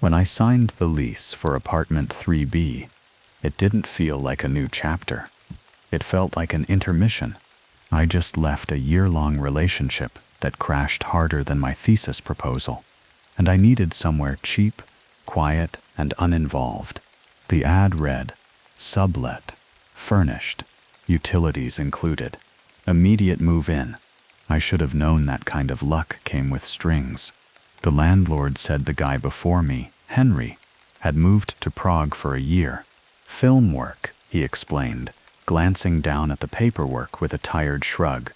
When I signed the lease for apartment 3B, it didn't feel like a new chapter. It felt like an intermission. I just left a year-long relationship that crashed harder than my thesis proposal, and I needed somewhere cheap, quiet, and uninvolved. The ad read, "Sublet, furnished, utilities included, immediate move-in." I should have known that kind of luck came with strings. The landlord said the guy before me, Henry, had moved to Prague for a year. "Film work," he explained, glancing down at the paperwork with a tired shrug.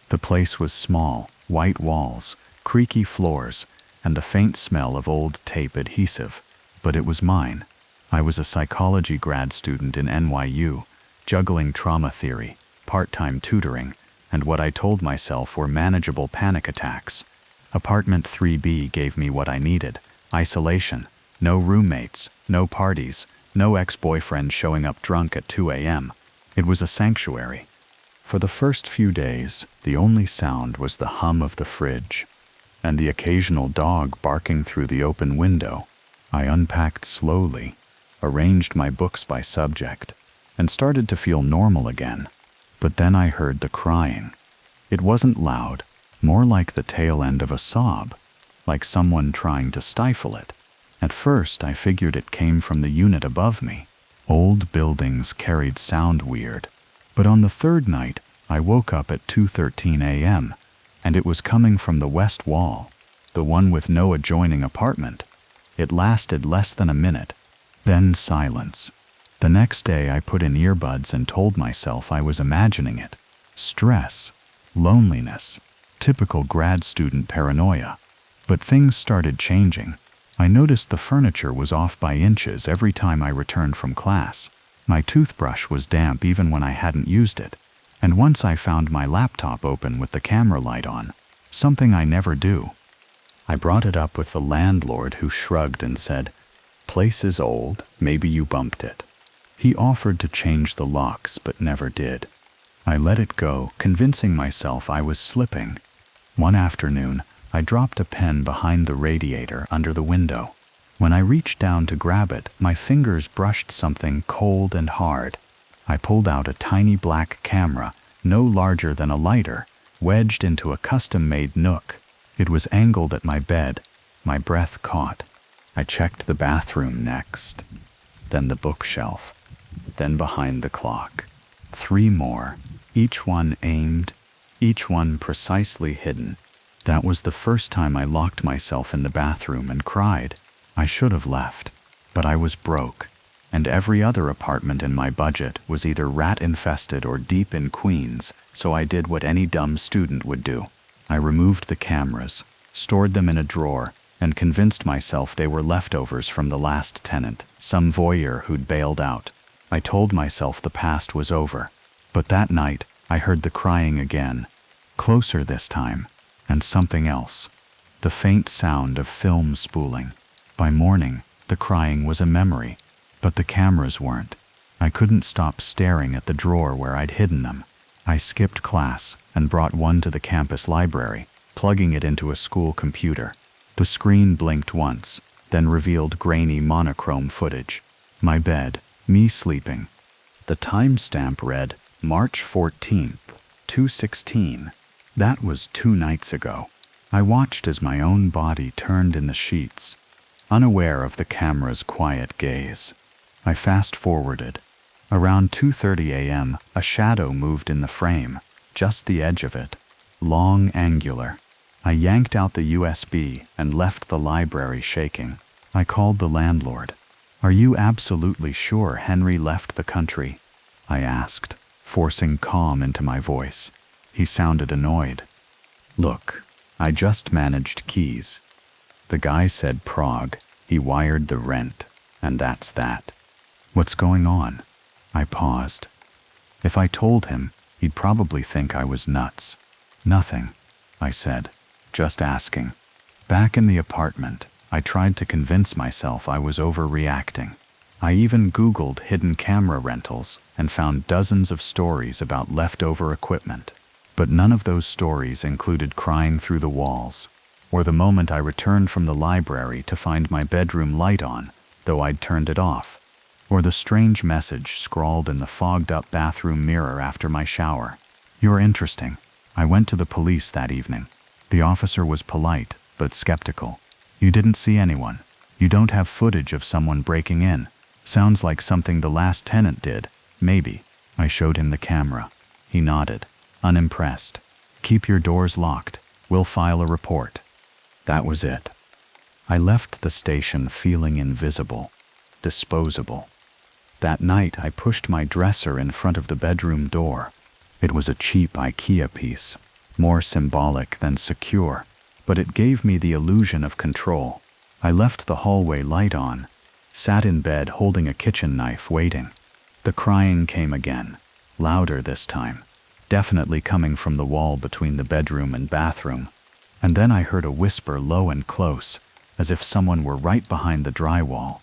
The place was small, white walls, creaky floors, and the faint smell of old tape adhesive. But it was mine. I was a psychology grad student in NYU, juggling trauma theory, part-time tutoring, and what I told myself were manageable panic attacks. Apartment 3B gave me what I needed: isolation, no roommates, no parties, no ex-boyfriend showing up drunk at 2 a.m. It was a sanctuary. For the first few days, the only sound was the hum of the fridge and the occasional dog barking through the open window. I unpacked slowly, arranged my books by subject, and started to feel normal again. But then I heard the crying. It wasn't loud, more like the tail end of a sob, like someone trying to stifle it. At first, I figured it came from the unit above me. Old buildings carried sound weird. But on the third night, I woke up at 2:13 a.m., and it was coming from the west wall, the one with no adjoining apartment. It lasted less than a minute, then silence. The next day, I put in earbuds and told myself I was imagining it. Stress, loneliness, typical grad student paranoia. But things started changing. I noticed the furniture was off by inches every time I returned from class. My toothbrush was damp even when I hadn't used it. And once I found my laptop open with the camera light on, something I never do. I brought it up with the landlord, who shrugged and said, "Place is old, maybe you bumped it." He offered to change the locks but never did. I let it go, convincing myself I was slipping. One afternoon, I dropped a pen behind the radiator under the window. When I reached down to grab it, my fingers brushed something cold and hard. I pulled out a tiny black camera, no larger than a lighter, wedged into a custom-made nook. It was angled at my bed. My breath caught. I checked the bathroom next, then the bookshelf, then behind the clock. 3 more, each one aimed, each one precisely hidden. That was the first time I locked myself in the bathroom and cried. I should have left, but I was broke, and every other apartment in my budget was either rat-infested or deep in Queens, so I did what any dumb student would do. I removed the cameras, stored them in a drawer, and convinced myself they were leftovers from the last tenant, some voyeur who'd bailed out. I told myself the past was over, but that night I heard the crying again, closer this time, and something else, the faint sound of film spooling. By morning, the crying was a memory, but the cameras weren't. I couldn't stop staring at the drawer where I'd hidden them. I skipped class and brought one to the campus library, plugging it into a school computer. The screen blinked once, then revealed grainy monochrome footage. My bed, me sleeping. The timestamp read March 14th, 2:16. That was 2 nights ago. I watched as my own body turned in the sheets, unaware of the camera's quiet gaze. I fast-forwarded. Around 2:30 a.m., a shadow moved in the frame, just the edge of it, long, angular. I yanked out the USB and left the library shaking. I called the landlord. "Are you absolutely sure Henry left the country?" I asked, forcing calm into my voice. He sounded annoyed. "Look, I just managed keys." The guy said Prague. He wired the rent, and that's that. "What's going on?" I paused. If I told him, he'd probably think I was nuts. "Nothing," I said, "just asking." Back in the apartment, I tried to convince myself I was overreacting. I even Googled hidden camera rentals and found dozens of stories about leftover equipment. But none of those stories included crying through the walls, or the moment I returned from the library to find my bedroom light on, though I'd turned it off, or the strange message scrawled in the fogged-up bathroom mirror after my shower. "You're interesting." I went to the police that evening. The officer was polite, but skeptical. "You didn't see anyone. You don't have footage of someone breaking in. Sounds like something the last tenant did. Maybe." I showed him the camera. He nodded, unimpressed. "Keep your doors locked. We'll file a report." That was it. I left the station feeling invisible, disposable. That night I pushed my dresser in front of the bedroom door. It was a cheap IKEA piece, more symbolic than secure, but it gave me the illusion of control. I left the hallway light on, sat in bed holding a kitchen knife waiting. The crying came again, louder this time, definitely coming from the wall between the bedroom and bathroom. And then I heard a whisper low and close, as if someone were right behind the drywall.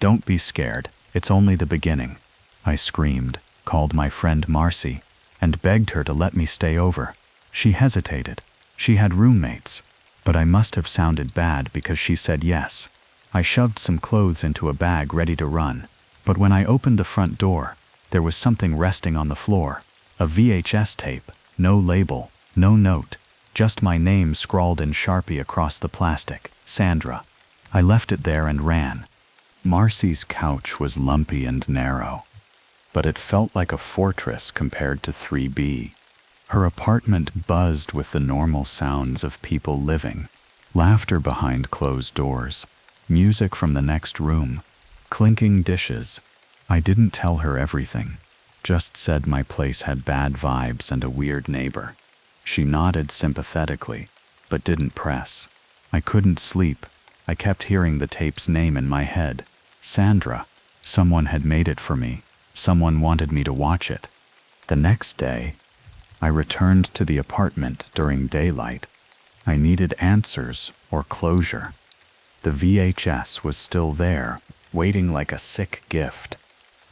"Don't be scared, it's only the beginning." I screamed, called my friend Marcy, and begged her to let me stay over. She hesitated. She had roommates, but I must have sounded bad because she said yes. I shoved some clothes into a bag ready to run, but when I opened the front door, there was something resting on the floor. A VHS tape, no label, no note, just my name scrawled in Sharpie across the plastic, Sandra. I left it there and ran. Marcy's couch was lumpy and narrow, but it felt like a fortress compared to 3B. Her apartment buzzed with the normal sounds of people living, laughter behind closed doors, music from the next room, clinking dishes. I didn't tell her everything, just said my place had bad vibes and a weird neighbor. She nodded sympathetically, but didn't press. I couldn't sleep. I kept hearing the tape's name in my head. Sandra. Someone had made it for me. Someone wanted me to watch it. The next day, I returned to the apartment during daylight. I needed answers or closure. The VHS was still there, waiting like a sick gift.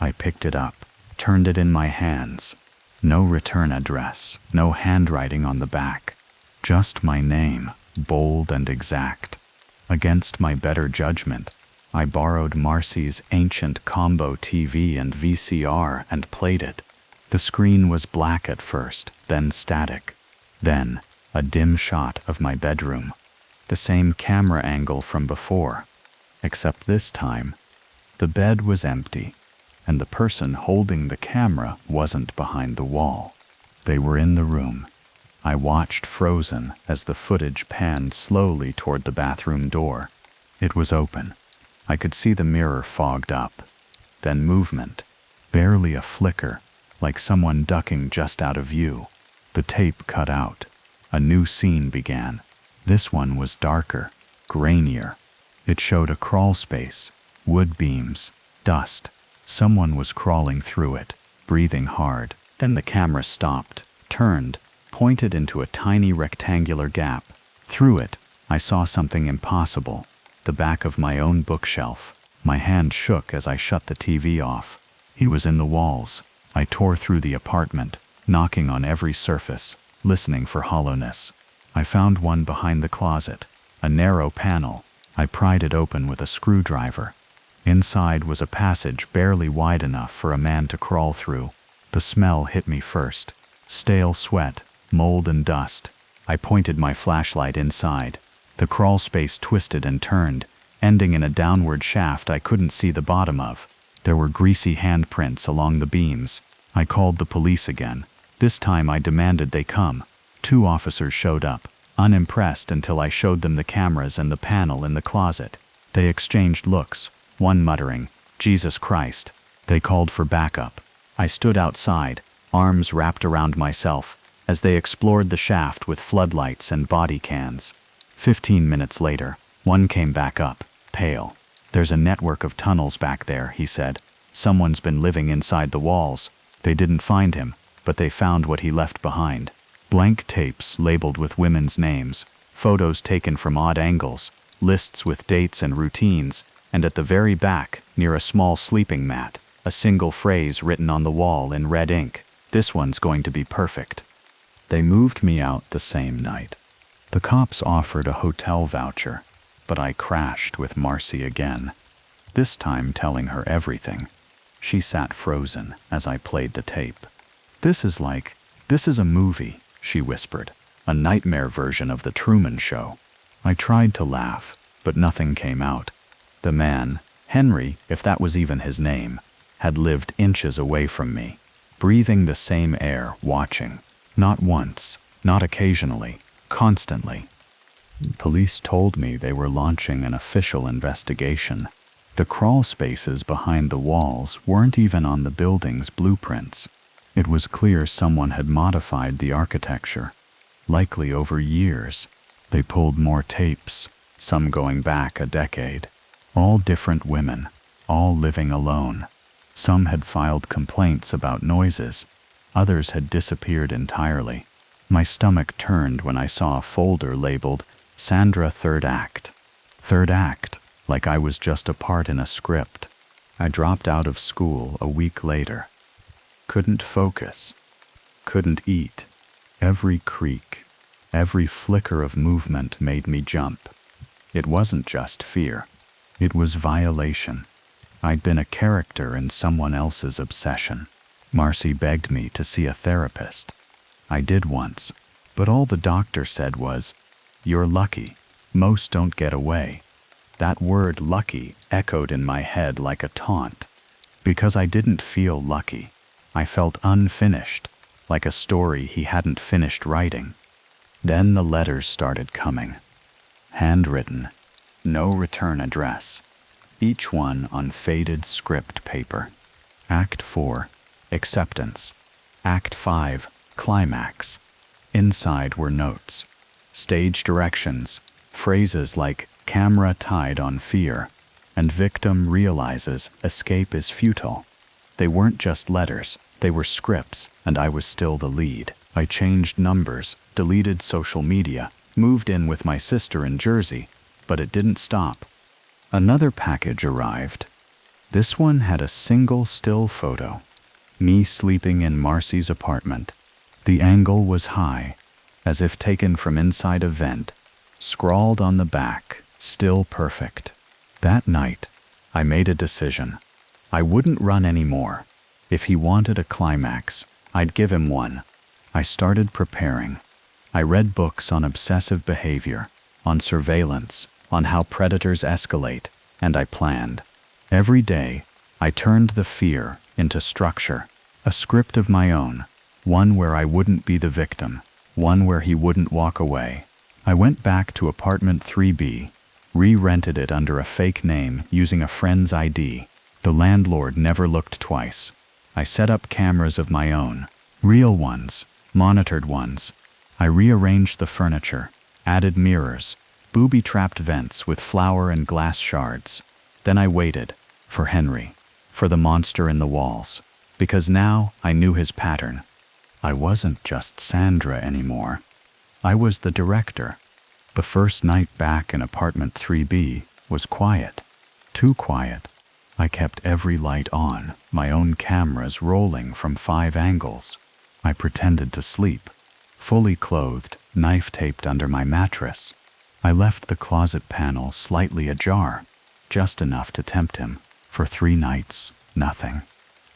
I picked it up, turned it in my hands. No return address, no handwriting on the back. Just my name, bold and exact. Against my better judgment, I borrowed Marcy's ancient combo TV and VCR and played it. The screen was black at first, then static. Then, a dim shot of my bedroom. The same camera angle from before. Except this time, the bed was empty, and the person holding the camera wasn't behind the wall. They were in the room. I watched frozen as the footage panned slowly toward the bathroom door. It was open. I could see the mirror fogged up. Then movement, barely a flicker, like someone ducking just out of view. The tape cut out. A new scene began. This one was darker, grainier. It showed a crawl space, wood beams, dust. Someone was crawling through it, breathing hard. Then the camera stopped, turned, pointed into a tiny rectangular gap. Through it, I saw something impossible. The back of my own bookshelf. My hand shook as I shut the TV off. He was in the walls. I tore through the apartment, knocking on every surface, listening for hollowness. I found one behind the closet, a narrow panel. I pried it open with a screwdriver. Inside was a passage barely wide enough for a man to crawl through. The smell hit me first. Stale sweat, mold and dust. I pointed my flashlight inside. The crawl space twisted and turned, ending in a downward shaft I couldn't see the bottom of. There were greasy handprints along the beams. I called the police again. This time I demanded they come. 2 officers showed up, unimpressed until I showed them the cameras and the panel in the closet. They exchanged looks, one muttering, "Jesus Christ." They called for backup. I stood outside, arms wrapped around myself, as they explored the shaft with floodlights and body cans. 15 minutes later, one came back up, pale. "There's a network of tunnels back there," he said. "Someone's been living inside the walls. They didn't find him, but they found what he left behind. Blank tapes labeled with women's names, photos taken from odd angles, lists with dates and routines, and at the very back, near a small sleeping mat, a single phrase written on the wall in red ink. 'This one's going to be perfect.'" They moved me out the same night. The cops offered a hotel voucher, but I crashed with Marcy again, this time telling her everything. She sat frozen as I played the tape. This is a movie," she whispered, "a nightmare version of the Truman Show." I tried to laugh, but nothing came out. The man, Henry, if that was even his name, had lived inches away from me, breathing the same air, watching. Not once, not occasionally, constantly. Police told me they were launching an official investigation. The crawl spaces behind the walls weren't even on the building's blueprints. It was clear someone had modified the architecture, likely over years. They pulled more tapes, some going back a decade. All different women, all living alone. Some had filed complaints about noises. Others had disappeared entirely. My stomach turned when I saw a folder labeled Sandra Third Act. Third Act, like I was just a part in a script. I dropped out of school a week later. Couldn't focus. Couldn't eat. Every creak, every flicker of movement made me jump. It wasn't just fear. It was violation. I'd been a character in someone else's obsession. Marcy begged me to see a therapist. I did once, but all the doctor said was, "You're lucky. Most don't get away." That word lucky echoed in my head like a taunt. Because I didn't feel lucky. I felt unfinished, like a story he hadn't finished writing. Then the letters started coming. Handwritten. No return address. Each one on faded script paper. Act 4. Acceptance. Act 5. Climax. Inside were notes. Stage directions. Phrases like camera tied on fear, and victim realizes escape is futile. They weren't just letters, they were scripts, and I was still the lead. I changed numbers, deleted social media, moved in with my sister in Jersey, but it didn't stop. Another package arrived. This one had a single still photo. Me sleeping in Marcy's apartment. The angle was high, as if taken from inside a vent. Scrawled on the back, still perfect. That night, I made a decision. I wouldn't run anymore. If he wanted a climax, I'd give him one. I started preparing. I read books on obsessive behavior, on surveillance, on how predators escalate, and I planned. Every day, I turned the fear into structure, a script of my own, one where I wouldn't be the victim, one where he wouldn't walk away. I went back to apartment 3B, re-rented it under a fake name using a friend's ID. The landlord never looked twice. I set up cameras of my own, real ones, monitored ones. I rearranged the furniture, added mirrors, booby-trapped vents with flower and glass shards. Then I waited, for Henry, for the monster in the walls, because now I knew his pattern. I wasn't just Sandra anymore. I was the director. The first night back in apartment 3B was quiet. Too quiet. I kept every light on, my own cameras rolling from 5 angles. I pretended to sleep, fully clothed, knife taped under my mattress. I left the closet panel slightly ajar, just enough to tempt him. For 3 nights, nothing.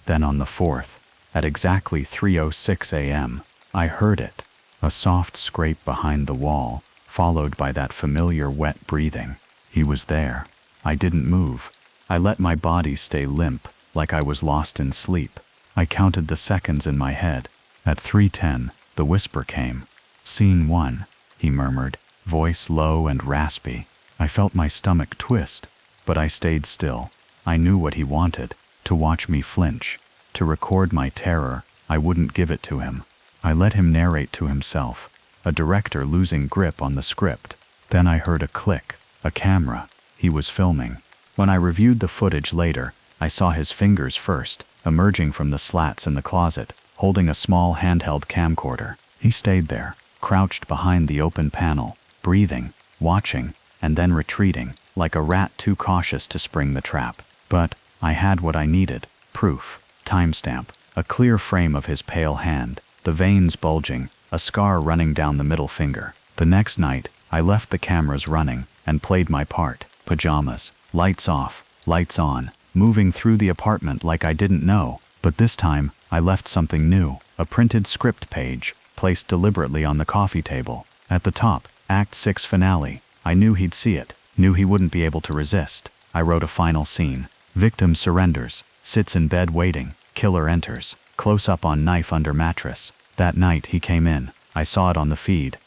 Then on the 4th, at exactly 3:06 a.m., I heard it. A soft scrape behind the wall, followed by that familiar wet breathing. He was there. I didn't move. I let my body stay limp, like I was lost in sleep. I counted the seconds in my head. At 3:10, the whisper came. "Scene 1, he murmured, voice low and raspy. I felt my stomach twist, but I stayed still. I knew what he wanted, to watch me flinch, to record my terror. I wouldn't give it to him. I let him narrate to himself, a director losing grip on the script. Then I heard a click, a camera. He was filming. When I reviewed the footage later, I saw his fingers first, emerging from the slats in the closet, holding a small handheld camcorder. He stayed there, crouched behind the open panel, breathing, watching, and then retreating, like a rat too cautious to spring the trap. But I had what I needed, proof, timestamp, a clear frame of his pale hand, the veins bulging, a scar running down the middle finger. The next night, I left the cameras running and played my part. Pajamas, lights off, lights on, moving through the apartment like I didn't know. But this time, I left something new, a printed script page, placed deliberately on the coffee table. At the top, Act 6 finale. I knew he'd see it, knew he wouldn't be able to resist. I wrote a final scene. Victim surrenders, sits in bed waiting, killer enters, close up on knife under mattress. That night he came in, I saw it on the feed.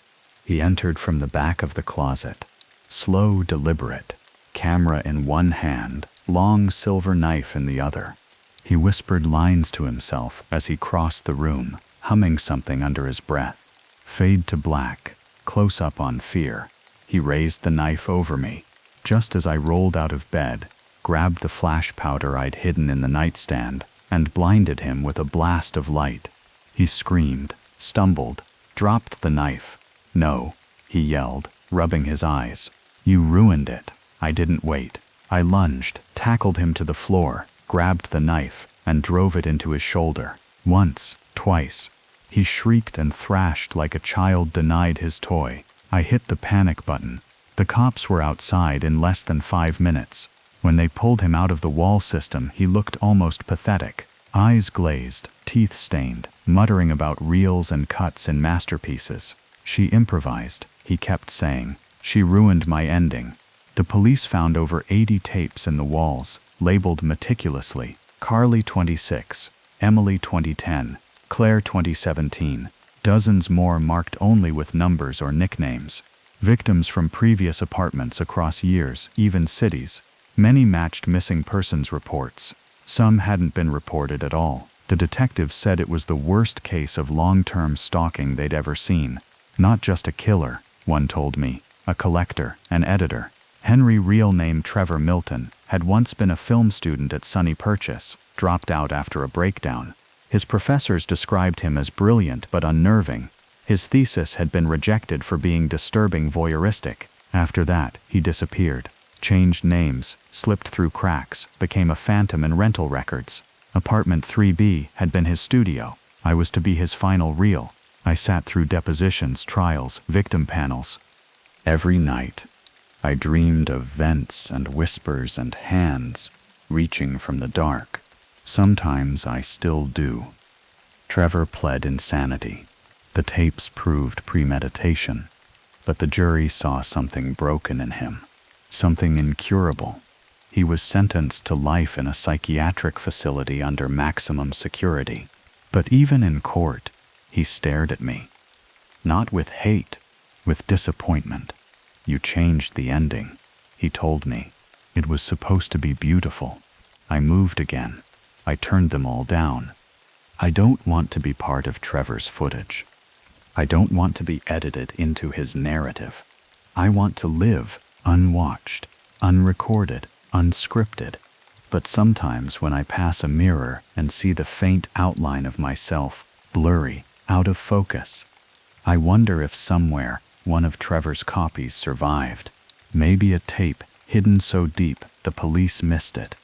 He entered from the back of the closet. Slow, deliberate, camera in one hand, long silver knife in the other. He whispered lines to himself as he crossed the room, humming something under his breath. Fade to black, close up on fear. He raised the knife over me. Just as I rolled out of bed, grabbed the flash powder I'd hidden in the nightstand, and blinded him with a blast of light. He screamed, stumbled, dropped the knife. No, he yelled, rubbing his eyes. You ruined it. I didn't wait. I lunged, tackled him to the floor, grabbed the knife, and drove it into his shoulder. Once, twice. He shrieked and thrashed like a child denied his toy. I hit the panic button. The cops were outside in less than 5 minutes. When they pulled him out of the wall system, he looked almost pathetic. Eyes glazed, teeth stained, muttering about reels and cuts in masterpieces. She improvised, he kept saying. She ruined my ending. The police found over 80 tapes in the walls, labeled meticulously. Carly 26, Emily 2010, Claire 2017. Dozens more marked only with numbers or nicknames. Victims from previous apartments across years, even cities. Many matched missing persons reports. Some hadn't been reported at all. The detectives said it was the worst case of long-term stalking they'd ever seen. Not just a killer, one told me, a collector, an editor. Henry, real name Trevor Milton, had once been a film student at SUNY Purchase, dropped out after a breakdown. His professors described him as brilliant but unnerving. His thesis had been rejected for being disturbing voyeuristic. After that, he disappeared, changed names, slipped through cracks, became a phantom in rental records. Apartment 3B had been his studio. I was to be his final reel. I sat through depositions, trials, victim panels. Every night, I dreamed of vents and whispers and hands reaching from the dark. Sometimes I still do. Trevor pled insanity. The tapes proved premeditation, but the jury saw something broken in him, something incurable. He was sentenced to life in a psychiatric facility under maximum security. But even in court, he stared at me. Not with hate, with disappointment. You changed the ending, he told me. It was supposed to be beautiful. I moved again. I turned them all down. I don't want to be part of Trevor's footage. I don't want to be edited into his narrative. I want to live unwatched, unrecorded, unscripted. But sometimes when I pass a mirror and see the faint outline of myself, blurry, out of focus, I wonder if somewhere one of Trevor's copies survived. Maybe a tape hidden so deep the police missed it.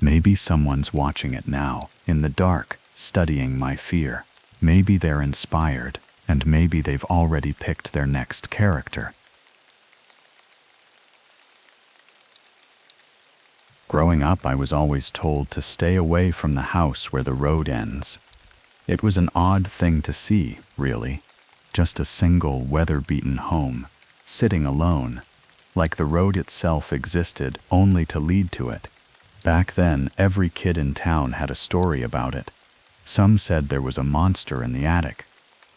Maybe someone's watching it now, in the dark, studying my fear. Maybe they're inspired, and maybe they've already picked their next character. Growing up, I was always told to stay away from the house where the road ends. It was an odd thing to see, really. Just a single weather-beaten home, sitting alone, like the road itself existed only to lead to it. Back then, every kid in town had a story about it. Some said there was a monster in the attic.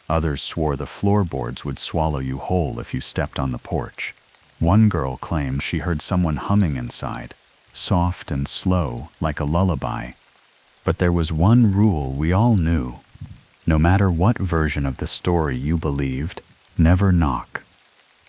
Others swore the floorboards would swallow you whole if you stepped on the porch. One girl claimed she heard someone humming inside, soft and slow, like a lullaby. But there was one rule we all knew. No matter what version of the story you believed, never knock.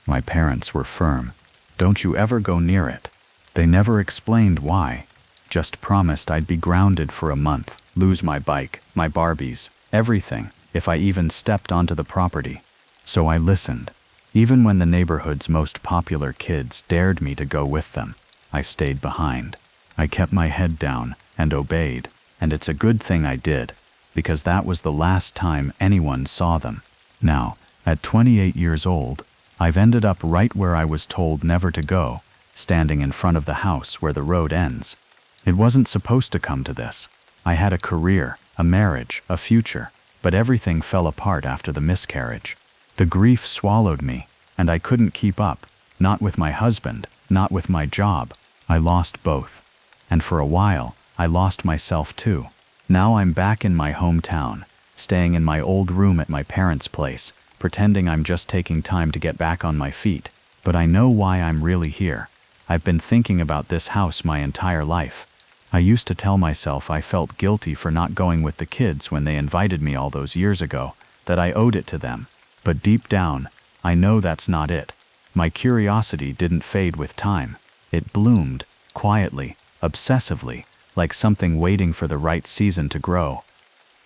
My parents were firm. Don't you ever go near it. They never explained why. Just promised I'd be grounded for a month, lose my bike, my Barbies, everything, if I even stepped onto the property. So I listened. Even when the neighborhood's most popular kids dared me to go with them, I stayed behind. I kept my head down and obeyed, and it's a good thing I did, because that was the last time anyone saw them. Now, at 28 years old, I've ended up right where I was told never to go, standing in front of the house where the road ends. It wasn't supposed to come to this. I had a career, a marriage, a future, but everything fell apart after the miscarriage. The grief swallowed me, and I couldn't keep up, not with my husband, not with my job. I lost both. And for a while, I lost myself too. Now I'm back in my hometown, staying in my old room at my parents' place, pretending I'm just taking time to get back on my feet. But I know why I'm really here. I've been thinking about this house my entire life. I used to tell myself I felt guilty for not going with the kids when they invited me all those years ago, that I owed it to them. But deep down, I know that's not it. My curiosity didn't fade with time. It bloomed, quietly, obsessively, like something waiting for the right season to grow.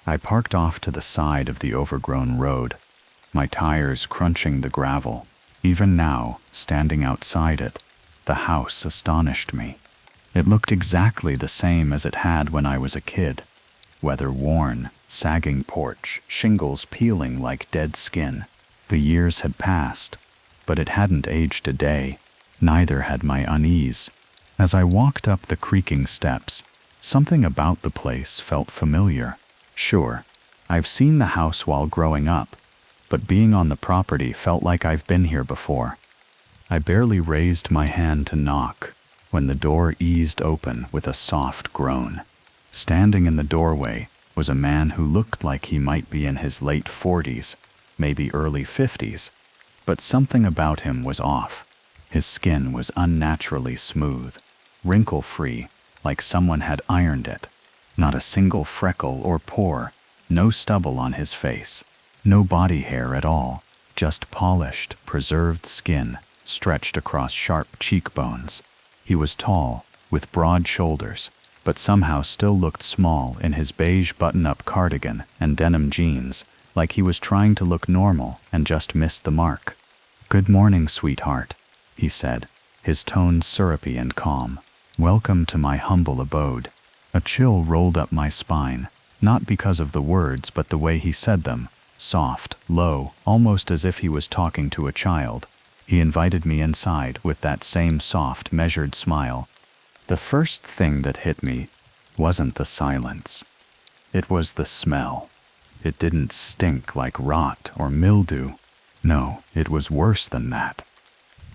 I parked off to the side of the overgrown road, my tires crunching the gravel. Even now, standing outside it, the house astonished me. It looked exactly the same as it had when I was a kid. Weather-worn, sagging porch, shingles peeling like dead skin. The years had passed, but it hadn't aged a day. Neither had my unease. As I walked up the creaking steps, something about the place felt familiar. Sure, I've seen the house while growing up, but being on the property felt like I've been here before. I barely raised my hand to knock when the door eased open with a soft groan. Standing in the doorway was a man who looked like he might be in his late 40s, maybe early 50s, but something about him was off. His skin was unnaturally smooth, wrinkle-free, like someone had ironed it. Not a single freckle or pore, no stubble on his face, no body hair at all, just polished, preserved skin stretched across sharp cheekbones. He was tall, with broad shoulders, but somehow still looked small in his beige button-up cardigan and denim jeans, like he was trying to look normal and just missed the mark. "Good morning, sweetheart," he said, his tone syrupy and calm. "Welcome to my humble abode." A chill rolled up my spine, not because of the words but the way he said them, soft, low, almost as if he was talking to a child. He invited me inside with that same soft, measured smile. The first thing that hit me wasn't the silence. It was the smell. It didn't stink like rot or mildew. No, it was worse than that.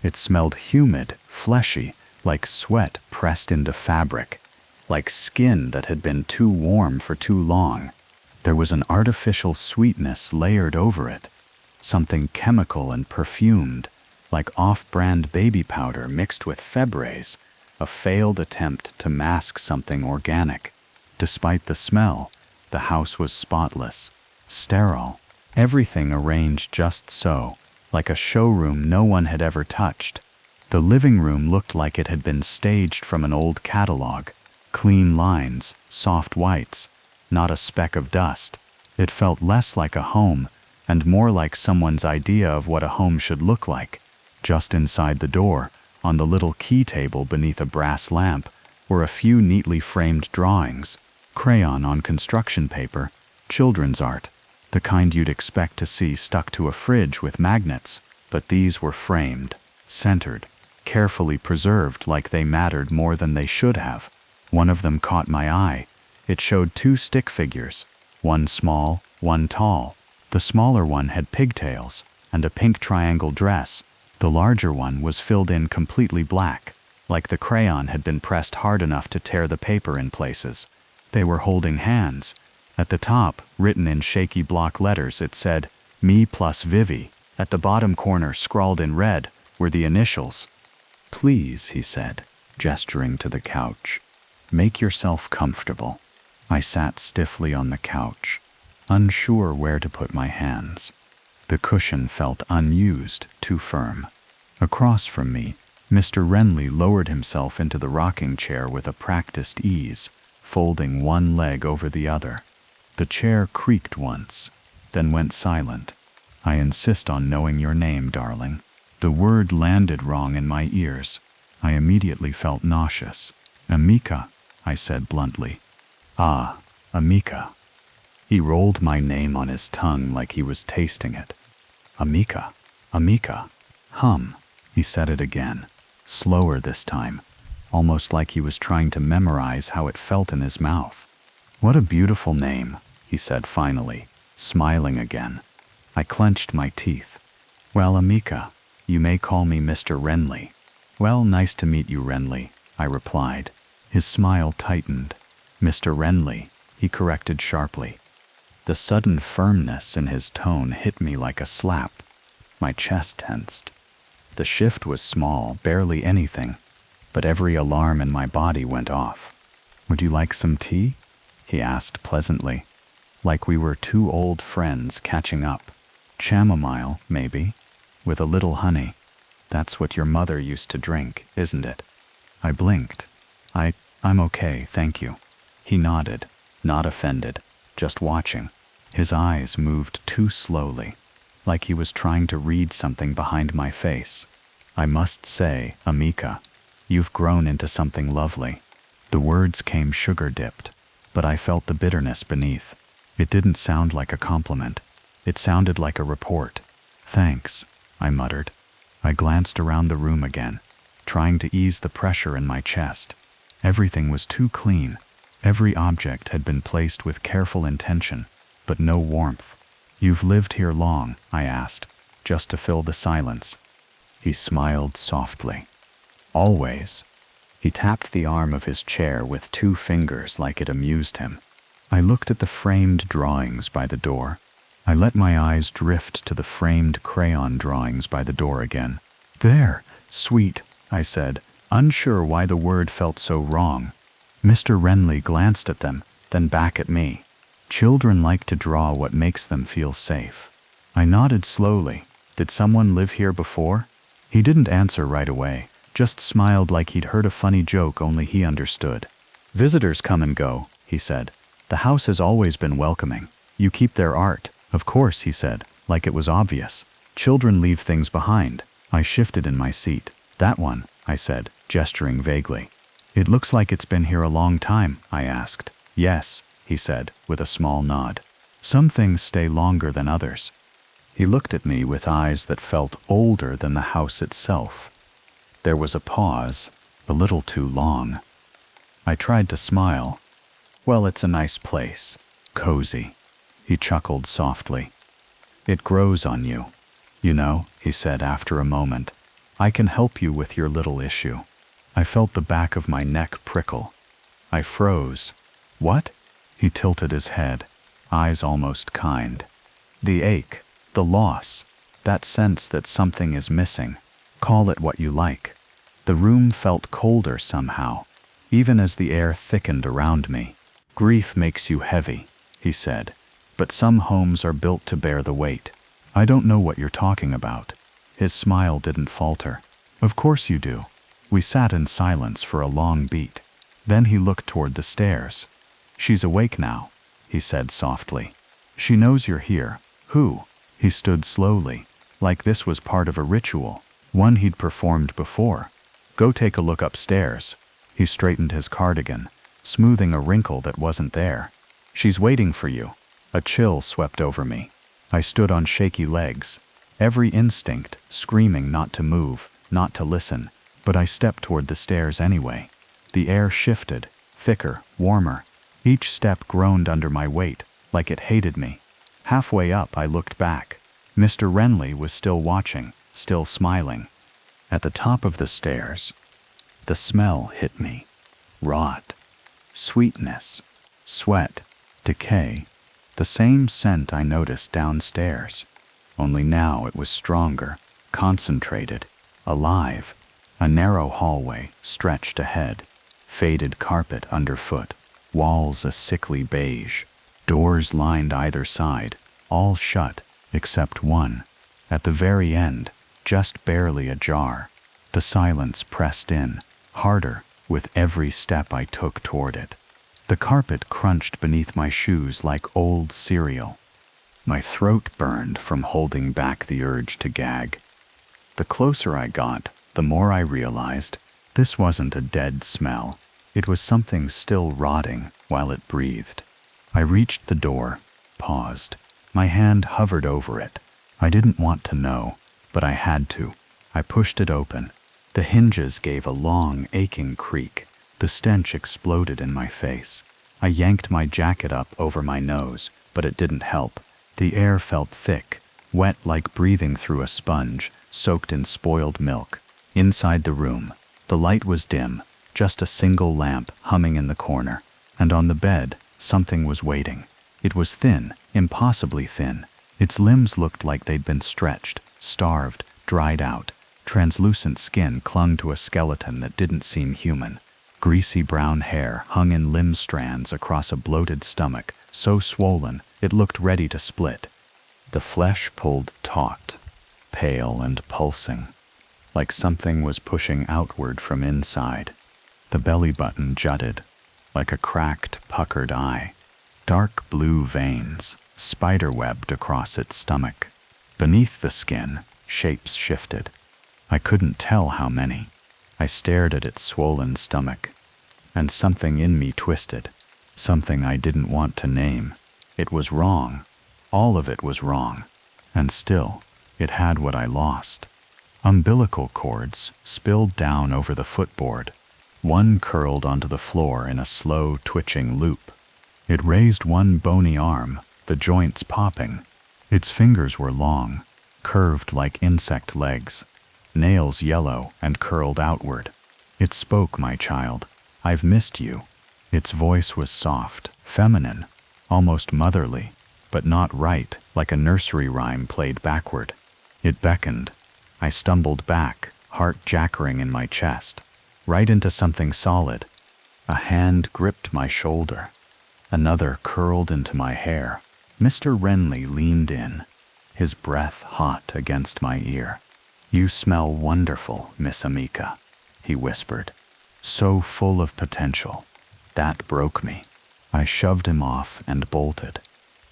It smelled humid, fleshy, like sweat pressed into fabric, like skin that had been too warm for too long. There was an artificial sweetness layered over it, something chemical and perfumed, like off-brand baby powder mixed with Febreze, a failed attempt to mask something organic. Despite the smell, the house was spotless, sterile, everything arranged just so, like a showroom no one had ever touched. The living room looked like it had been staged from an old catalog. Clean lines, soft whites, not a speck of dust. It felt less like a home and more like someone's idea of what a home should look like. Just inside the door, on the little key table beneath a brass lamp, were a few neatly framed drawings, crayon on construction paper, children's art, the kind you'd expect to see stuck to a fridge with magnets, but these were framed, centered, carefully preserved like they mattered more than they should have. One of them caught my eye. It showed two stick figures, one small, one tall. The smaller one had pigtails and a pink triangle dress. The larger one was filled in completely black, like the crayon had been pressed hard enough to tear the paper in places. They were holding hands. At the top, written in shaky block letters, it said, "Me plus Vivi." At the bottom corner, scrawled in red, were the initials. "Please," he said, gesturing to the couch. "Make yourself comfortable." I sat stiffly on the couch, unsure where to put my hands. The cushion felt unused, too firm. Across from me, Mr. Renly lowered himself into the rocking chair with a practiced ease, folding one leg over the other. The chair creaked once, then went silent. "I insist on knowing your name, darling." The word landed wrong in my ears. I immediately felt nauseous. "Amika," I said bluntly. "Ah, Amika." He rolled my name on his tongue like he was tasting it. "Amika, Amika. Hum, he said it again, slower this time, almost like he was trying to memorize how it felt in his mouth. What a beautiful name, he said finally, smiling again. I clenched my teeth. Well, Amika, you may call me Mr. Renly. Well, nice to meet you, Renly, I replied. His smile tightened. Mr. Renly, he corrected sharply. The sudden firmness in his tone hit me like a slap. My chest tensed. The shift was small, barely anything, but every alarm in my body went off. Would you like some tea? He asked pleasantly, like we were two old friends catching up. Chamomile, maybe, with a little honey. That's what your mother used to drink, isn't it? I blinked. I'm okay, thank you. He nodded, not offended, just watching. His eyes moved too slowly, like he was trying to read something behind my face. I must say, Amika, you've grown into something lovely. The words came sugar-dipped, but I felt the bitterness beneath. It didn't sound like a compliment. It sounded like a report. Thanks, I muttered. I glanced around the room again, trying to ease the pressure in my chest. Everything was too clean. Every object had been placed with careful intention, but no warmth. You've lived here long, I asked, just to fill the silence. He smiled softly. Always. He tapped the arm of his chair with 2 fingers like it amused him. I looked at the framed drawings by the door. I let my eyes drift to the framed crayon drawings by the door again. There, sweet, I said, unsure why the word felt so wrong. Mr. Renly glanced at them, then back at me. Children like to draw what makes them feel safe. I nodded slowly. Did someone live here before? He didn't answer right away, just smiled like he'd heard a funny joke only he understood. Visitors come and go, he said. The house has always been welcoming. You keep their art. Of course, he said, like it was obvious. Children leave things behind. I shifted in my seat. That one, I said, gesturing vaguely. It looks like it's been here a long time, I asked. Yes, he said, with a small nod. Some things stay longer than others. He looked at me with eyes that felt older than the house itself. There was a pause, a little too long. I tried to smile. Well, it's a nice place. Cozy. He chuckled softly. It grows on you. You know, he said after a moment, I can help you with your little issue. I felt the back of my neck prickle. I froze. What? He tilted his head, eyes almost kind. The ache, the loss, that sense that something is missing. Call it what you like. The room felt colder somehow, even as the air thickened around me. Grief makes you heavy, he said, but some homes are built to bear the weight. I don't know what you're talking about. His smile didn't falter. Of course you do. We sat in silence for a long beat. Then he looked toward the stairs. She's awake now, he said softly. She knows you're here. Who? He stood slowly, like this was part of a ritual, one he'd performed before. Go take a look upstairs. He straightened his cardigan, smoothing a wrinkle that wasn't there. She's waiting for you. A chill swept over me. I stood on shaky legs, every instinct screaming not to move, not to listen, but I stepped toward the stairs anyway. The air shifted, thicker, warmer. Each step groaned under my weight, like it hated me. Halfway up, I looked back. Mr. Renly was still watching, still smiling. At the top of the stairs, the smell hit me. Rot, sweetness, sweat, decay. The same scent I noticed downstairs. Only now it was stronger, concentrated, alive. A narrow hallway stretched ahead, faded carpet underfoot, walls a sickly beige, doors lined either side, all shut except one. At the very end, just barely ajar, the silence pressed in, harder with every step I took toward it. The carpet crunched beneath my shoes like old cereal. My throat burned from holding back the urge to gag. The closer I got, the more I realized this wasn't a dead smell. It was something still rotting while it breathed. I reached the door, paused. My hand hovered over it. I didn't want to know, but I had to. I pushed it open. The hinges gave a long, aching creak. The stench exploded in my face. I yanked my jacket up over my nose, but it didn't help. The air felt thick, wet like breathing through a sponge, soaked in spoiled milk. Inside the room, the light was dim, just a single lamp humming in the corner. And on the bed, something was waiting. It was thin, impossibly thin. Its limbs looked like they'd been stretched, starved, dried out. Translucent skin clung to a skeleton that didn't seem human. Greasy brown hair hung in limb strands across a bloated stomach, so swollen it looked ready to split. The flesh pulled taut, pale and pulsing, like something was pushing outward from inside. The belly button jutted, like a cracked, puckered eye. Dark blue veins spiderwebbed across its stomach. Beneath the skin, shapes shifted. I couldn't tell how many. I stared at its swollen stomach, and something in me twisted. Something I didn't want to name. It was wrong. All of it was wrong. And still, it had what I lost. Umbilical cords spilled down over the footboard. One curled onto the floor in a slow, twitching loop. It raised one bony arm, the joints popping. Its fingers were long, curved like insect legs, nails yellow and curled outward. It spoke, "My child, I've missed you." Its voice was soft, feminine, almost motherly, but not right, like a nursery rhyme played backward. It beckoned. I stumbled back, heart jackering in my chest, right into something solid. A hand gripped my shoulder. Another curled into my hair. Mr. Renly leaned in, his breath hot against my ear. "You smell wonderful, Miss Amika," he whispered. So full of potential. That broke me. I shoved him off and bolted.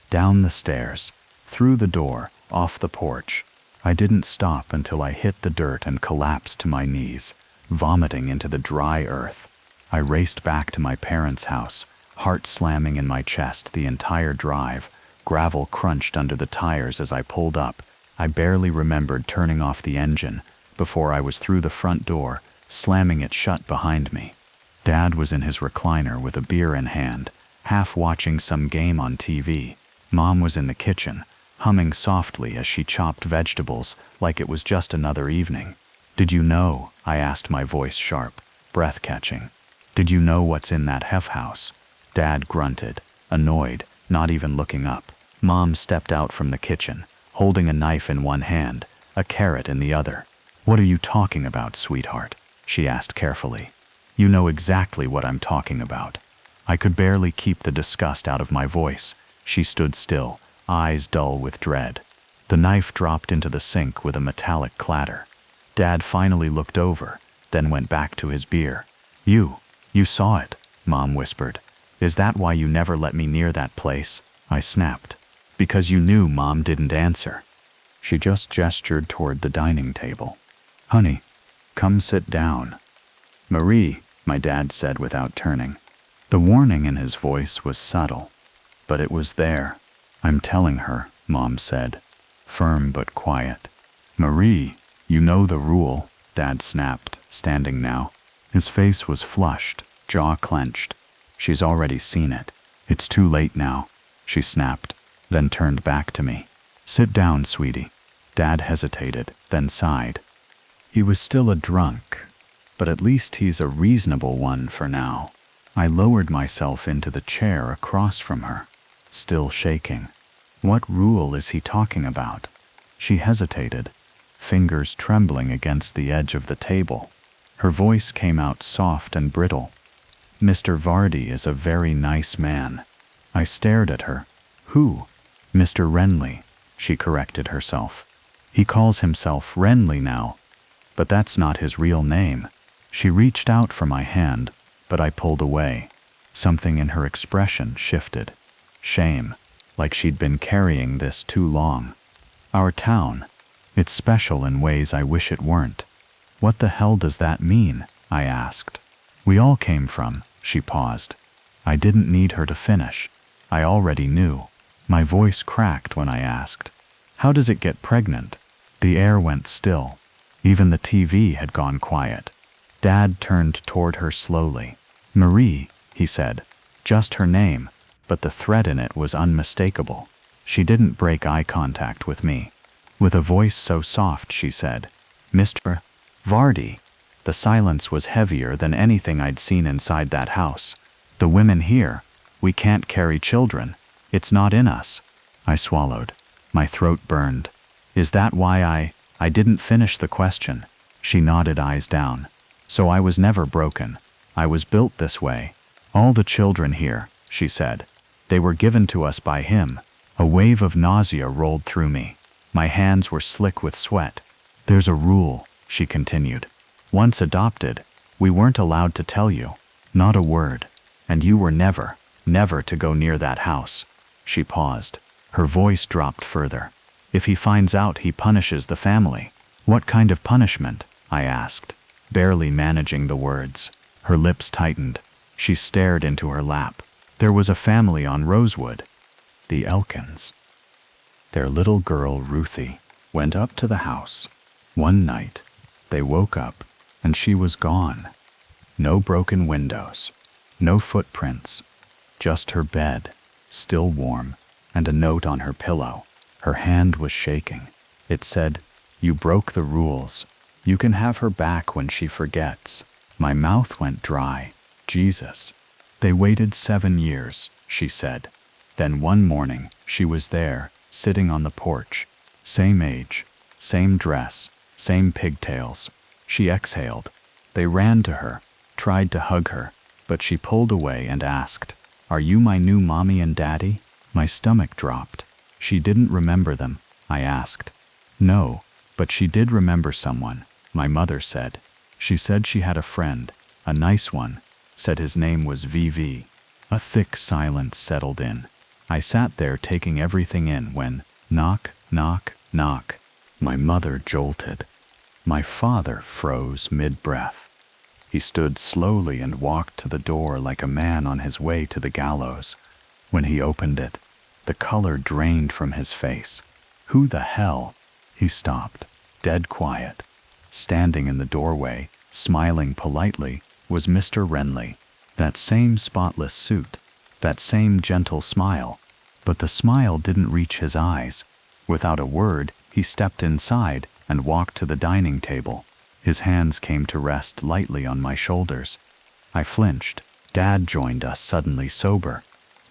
Down the stairs, through the door, off the porch. I didn't stop until I hit the dirt and collapsed to my knees, vomiting into the dry earth. I raced back to my parents' house, heart slamming in my chest the entire drive. Gravel crunched under the tires as I pulled up. I barely remembered turning off the engine before I was through the front door, slamming it shut behind me. Dad was in his recliner with a beer in hand, half watching some game on TV. Mom was in the kitchen, humming softly as she chopped vegetables like it was just another evening. "Did you know?" I asked, my voice sharp, breath-catching. "Did you know what's in that hef house?" Dad grunted, annoyed, not even looking up. Mom stepped out from the kitchen, holding a knife in one hand, a carrot in the other. "What are you talking about, sweetheart?" she asked carefully. "You know exactly what I'm talking about." I could barely keep the disgust out of my voice. She stood still, eyes dull with dread. The knife dropped into the sink with a metallic clatter. Dad finally looked over, then went back to his beer. You saw it," Mom whispered. "Is that why you never let me near that place?" I snapped. "Because you knew." Mom didn't answer. She just gestured toward the dining table. "Honey, come sit down." "Marie," my dad said without turning. The warning in his voice was subtle, but it was there. "I'm telling her," Mom said, firm but quiet. "Marie, you know the rule," Dad snapped, standing now. His face was flushed, jaw clenched. "She's already seen it. It's too late now," she snapped, then turned back to me. "Sit down, sweetie." Dad hesitated, then sighed. He was still a drunk, but at least he's a reasonable one for now. I lowered myself into the chair across from her, still shaking. What rule is he talking about? She hesitated, fingers trembling against the edge of the table. Her voice came out soft and brittle. "Mr. Vardy is a very nice man." I stared at her. "Who?" "Mr. Renly," she corrected herself. "He calls himself Renly now, but that's not his real name." She reached out for my hand, but I pulled away. Something in her expression shifted. Shame, like she'd been carrying this too long. "Our town. It's special in ways I wish it weren't." "What the hell does that mean?" I asked. "We all came from." She paused. I didn't need her to finish. I already knew. My voice cracked when I asked, "How does it get pregnant?" The air went still. Even the TV had gone quiet. Dad turned toward her slowly. "Marie," he said. Just her name, but the threat in it was unmistakable. She didn't break eye contact with me. With a voice so soft, she said, "Mr. Vardy." The silence was heavier than anything I'd seen inside that house. "The women here, we can't carry children. It's not in us." I swallowed. My throat burned. "Is that why I didn't finish the question?" She nodded, eyes down. "So I was never broken. I was built this way. All the children here," she said, "they were given to us by him." A wave of nausea rolled through me. My hands were slick with sweat. "There's a rule," she continued. "Once adopted, we weren't allowed to tell you. Not a word. And you were never to go near that house." She paused. Her voice dropped further. "If he finds out, he punishes the family." "What kind of punishment?" I asked, barely managing the words. Her lips tightened. She stared into her lap. "There was a family on Rosewood. The Elkins. Their little girl, Ruthie, went up to the house. One night, they woke up, and she was gone. No broken windows, no footprints, just her bed, still warm, and a note on her pillow. Her hand was shaking. It said, "You broke the rules. You can have her back when she forgets." My mouth went dry. Jesus. "They waited 7 years," she said. Then one morning, she was there, sitting on the porch. Same age, same dress, same pigtails. She exhaled. They ran to her, tried to hug her, but she pulled away and asked, "Are you my new mommy and daddy?" My stomach dropped. "She didn't remember them?" I asked. "No, but she did remember someone," my mother said. She said she had a friend, a nice one, said his name was VV. A thick silence settled in. I sat there taking everything in when, knock, knock, knock. My mother jolted. My father froze mid-breath. He stood slowly and walked to the door like a man on his way to the gallows. When he opened it, the color drained from his face. "Who the hell?" He stopped, dead quiet. Standing in the doorway, smiling politely, was Mr. Renly. That same spotless suit, that same gentle smile. But the smile didn't reach his eyes. Without a word, he stepped inside and walked to the dining table. His hands came to rest lightly on my shoulders. I flinched. Dad joined us, suddenly sober.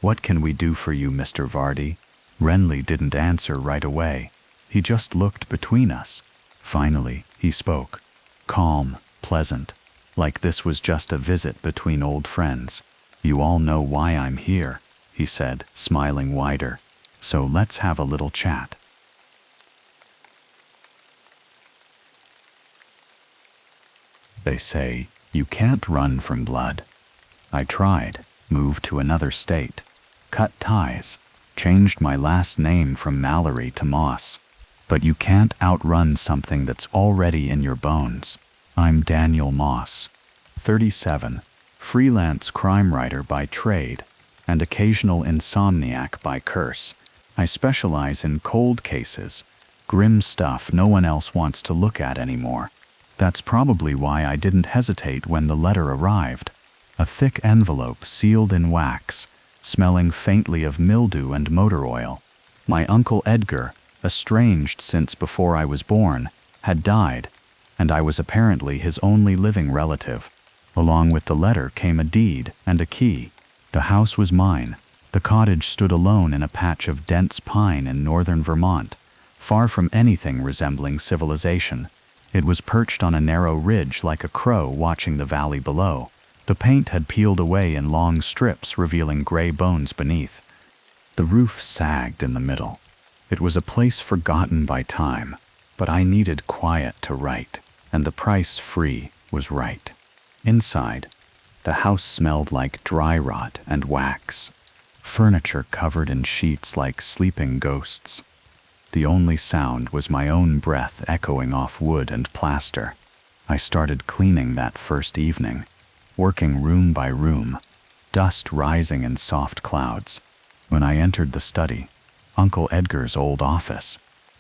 "What can we do for you, Mr. Vardy?" Renly didn't answer right away. He just looked between us. Finally, he spoke. Calm, pleasant, like this was just a visit between old friends. "You all know why I'm here," he said, smiling wider. "So let's have a little chat." They say, you can't run from blood. I tried, moved to another state, cut ties, changed my last name from Mallory to Moss. But you can't outrun something that's already in your bones. I'm Daniel Moss, 37, freelance crime writer by trade, and occasional insomniac by curse. I specialize in cold cases, grim stuff no one else wants to look at anymore. That's probably why I didn't hesitate when the letter arrived. A thick envelope sealed in wax, smelling faintly of mildew and motor oil. My Uncle Edgar, estranged since before I was born, had died, and I was apparently his only living relative. Along with the letter came a deed and a key. The house was mine. The cottage stood alone in a patch of dense pine in northern Vermont, far from anything resembling civilization. It was perched on a narrow ridge like a crow watching the valley below. The paint had peeled away in long strips, revealing gray bones beneath. The roof sagged in the middle. It was a place forgotten by time, but I needed quiet to write, and the price, free, was right. Inside, the house smelled like dry rot and wax, furniture covered in sheets like sleeping ghosts. The only sound was my own breath echoing off wood and plaster. I started cleaning that first evening, working room by room, dust rising in soft clouds. When I entered the study, Uncle Edgar's old office,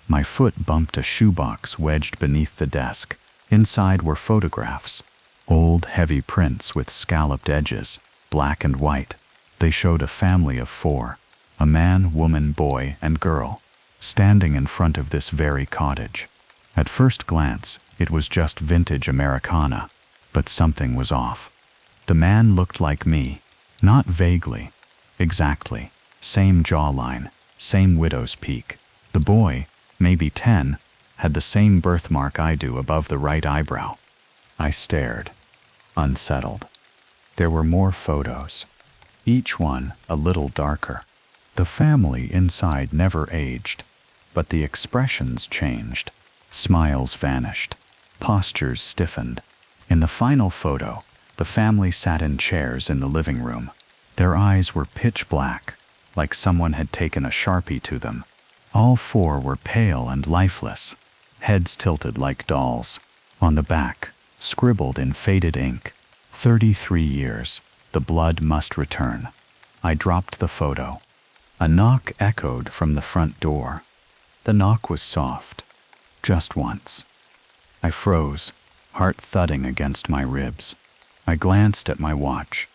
my foot bumped a shoebox wedged beneath the desk. Inside were photographs, old heavy prints with scalloped edges, black and white. They showed a family of 4, a man, woman, boy, and girl, standing in front of this very cottage. At first glance, it was just vintage Americana, but something was off. The man looked like me, not vaguely, exactly. Same jawline, same widow's peak. The boy, maybe 10, had the same birthmark I do above the right eyebrow. I stared, unsettled. There were more photos, each one a little darker. The family inside never aged, but the expressions changed. Smiles vanished, postures stiffened. In the final photo, the family sat in chairs in the living room. Their eyes were pitch black, like someone had taken a Sharpie to them. All 4 were pale and lifeless, heads tilted like dolls. On the back, scribbled in faded ink, 33 years, the blood must return. I dropped the photo. A knock echoed from the front door. The knock was soft, just once. I froze, heart thudding against my ribs. I glanced at my watch.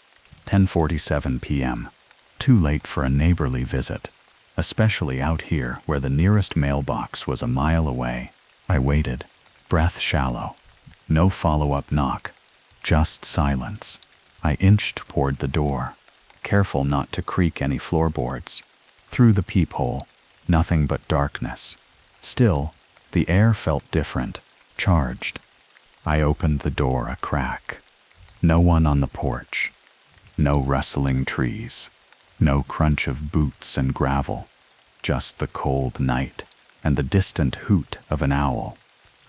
10:47 p.m. Too late for a neighborly visit, especially out here where the nearest mailbox was a mile away. I waited, breath shallow. No follow-up knock, just silence. I inched toward the door, careful not to creak any floorboards. Through the peephole, nothing but darkness. Still, the air felt different, charged. I opened the door a crack. No one on the porch. No rustling trees. No crunch of boots and gravel. Just the cold night and the distant hoot of an owl.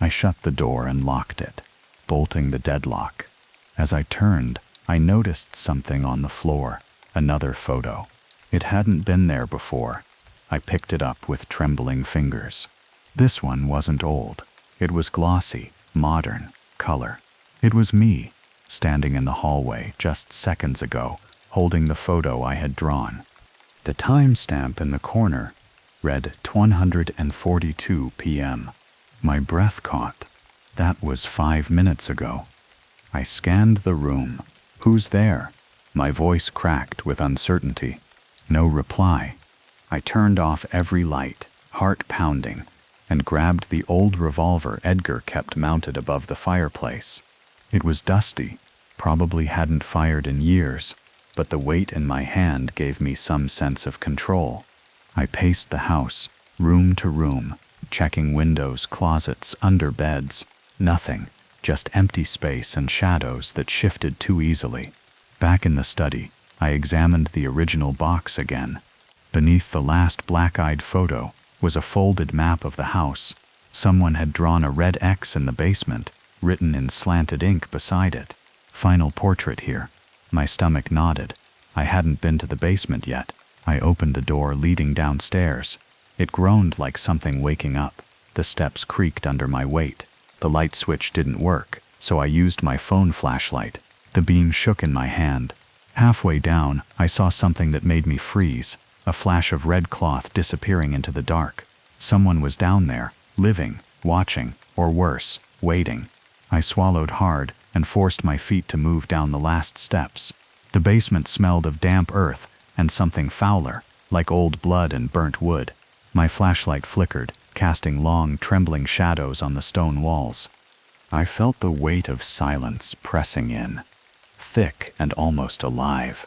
I shut the door and locked it, bolting the deadlock. As I turned, I noticed something on the floor, another photo. It hadn't been there before. I picked it up with trembling fingers. This one wasn't old. It was glossy, modern, color. It was me, standing in the hallway just seconds ago, holding the photo I had drawn. The timestamp in the corner read 142 p.m. My breath caught. That was 5 minutes ago. I scanned the room. Who's there? My voice cracked with uncertainty. No reply. I turned off every light, heart pounding, and grabbed the old revolver Edgar kept mounted above the fireplace. It was dusty, probably hadn't fired in years, but the weight in my hand gave me some sense of control. I paced the house, room to room, checking windows, closets, under beds. Nothing, just empty space and shadows that shifted too easily. Back in the study, I examined the original box again. Beneath the last black-eyed photo was a folded map of the house. Someone had drawn a red X in the basement, written in slanted ink beside it. Final portrait here. My stomach nodded. I hadn't been to the basement yet. I opened the door leading downstairs. It groaned like something waking up. The steps creaked under my weight. The light switch didn't work, so I used my phone flashlight. The beam shook in my hand. Halfway down, I saw something that made me freeze, a flash of red cloth disappearing into the dark. Someone was down there, living, watching, or worse, waiting. I swallowed hard and forced my feet to move down the last steps. The basement smelled of damp earth and something fouler, like old blood and burnt wood. My flashlight flickered, casting long, trembling shadows on the stone walls. I felt the weight of silence pressing in, thick and almost alive.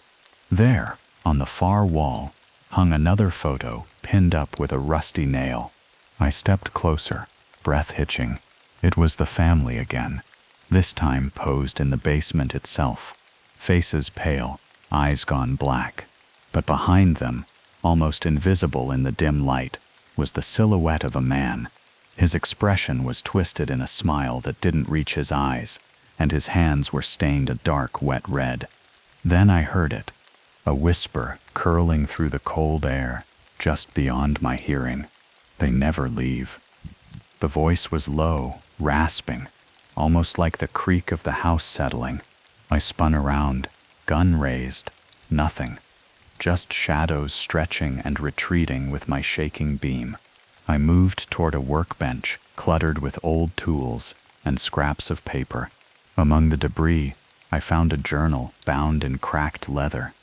There, on the far wall, hung another photo pinned up with a rusty nail. I stepped closer, breath hitching. It was the family again, this time posed in the basement itself. Faces pale, eyes gone black. But behind them, almost invisible in the dim light, was the silhouette of a man. His expression was twisted in a smile that didn't reach his eyes, and his hands were stained a dark, wet red. Then I heard it, a whisper curling through the cold air, just beyond my hearing. They never leave. The voice was low, rasping, almost like the creak of the house settling. I spun around, gun raised. Nothing. Just shadows stretching and retreating with my shaking beam. I moved toward a workbench cluttered with old tools, and scraps of paper. Among the debris, I found a journal bound in cracked leather.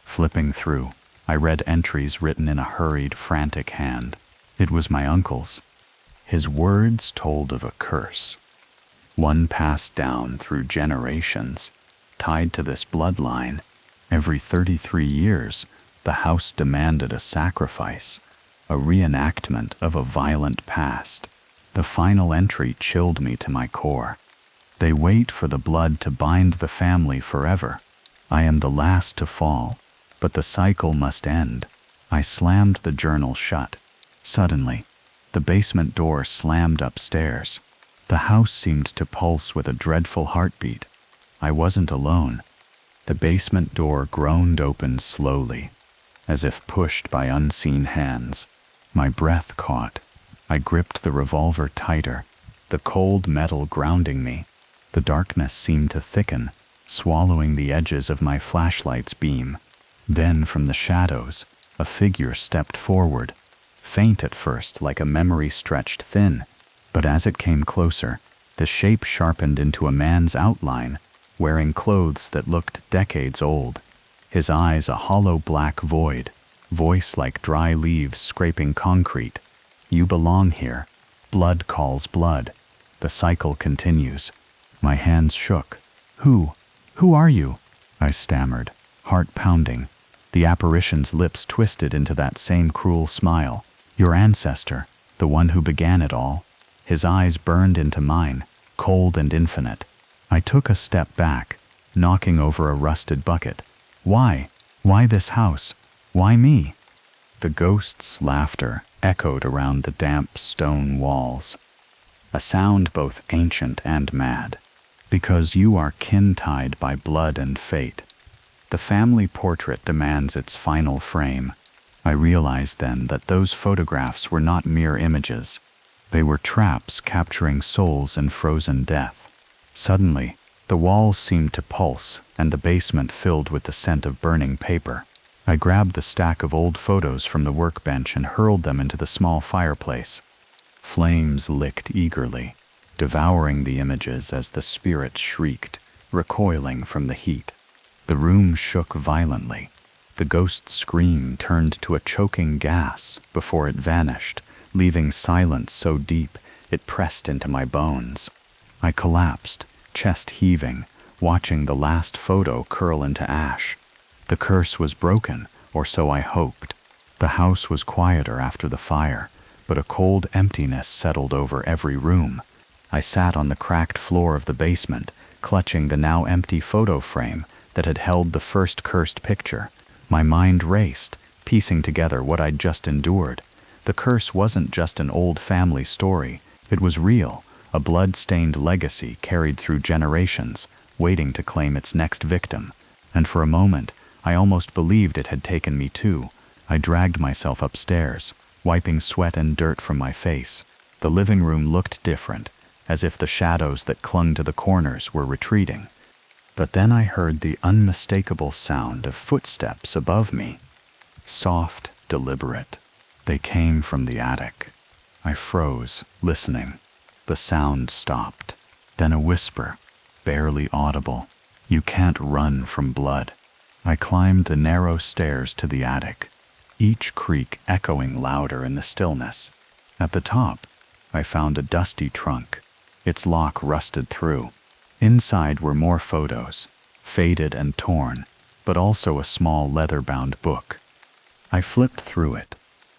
Flipping through, I read entries written in a hurried, frantic hand. It was my uncle's. His words told of a curse, one passed down through generations. Tied to this bloodline, every 33 years, the house demanded a sacrifice, a reenactment of a violent past. The final entry chilled me to my core. They wait for the blood to bind the family forever. I am the last to fall, but the cycle must end. I slammed the journal shut. Suddenly, the basement door slammed upstairs. The house seemed to pulse with a dreadful heartbeat. I wasn't alone. The basement door groaned open slowly, as if pushed by unseen hands. My breath caught. I gripped the revolver tighter, the cold metal grounding me. The darkness seemed to thicken, swallowing the edges of my flashlight's beam. Then, from the shadows, a figure stepped forward, faint at first, like a memory stretched thin. But as it came closer, the shape sharpened into a man's outline, wearing clothes that looked decades old. His eyes a hollow black void, voice like dry leaves scraping concrete. You belong here. Blood calls blood. The cycle continues. My hands shook. Who are you? I stammered, heart pounding. The apparition's lips twisted into that same cruel smile. Your ancestor, the one who began it all. His eyes burned into mine, cold and infinite. I took a step back, knocking over a rusted bucket. Why? Why this house? Why me? The ghost's laughter echoed around the damp stone walls, a sound both ancient and mad. Because you are kin-tied by blood and fate. The family portrait demands its final frame. I realized then that those photographs were not mere images. They were traps capturing souls in frozen death. Suddenly, the walls seemed to pulse, and the basement filled with the scent of burning paper. I grabbed the stack of old photos from the workbench and hurled them into the small fireplace. Flames licked eagerly, devouring the images as the spirit shrieked, recoiling from the heat. The room shook violently. The ghost's scream turned to a choking gas before it vanished, leaving silence so deep it pressed into my bones. I collapsed, chest heaving, watching the last photo curl into ash. The curse was broken, or so I hoped. The house was quieter after the fire, but a cold emptiness settled over every room. I sat on the cracked floor of the basement, clutching the now empty photo frame that had held the first cursed picture. My mind raced, piecing together what I'd just endured. The curse wasn't just an old family story. It was real, a blood-stained legacy carried through generations, waiting to claim its next victim. And for a moment, I almost believed it had taken me too. I dragged myself upstairs, wiping sweat and dirt from my face. The living room looked different, as if the shadows that clung to the corners were retreating. But then I heard the unmistakable sound of footsteps above me. Soft, deliberate. They came from the attic. I froze, listening. The sound stopped. Then a whisper, barely audible. You can't run from blood. I climbed the narrow stairs to the attic, each creak echoing louder in the stillness. At the top, I found a dusty trunk, its lock rusted through. Inside were more photos, faded and torn, but also a small leather-bound book. I flipped through it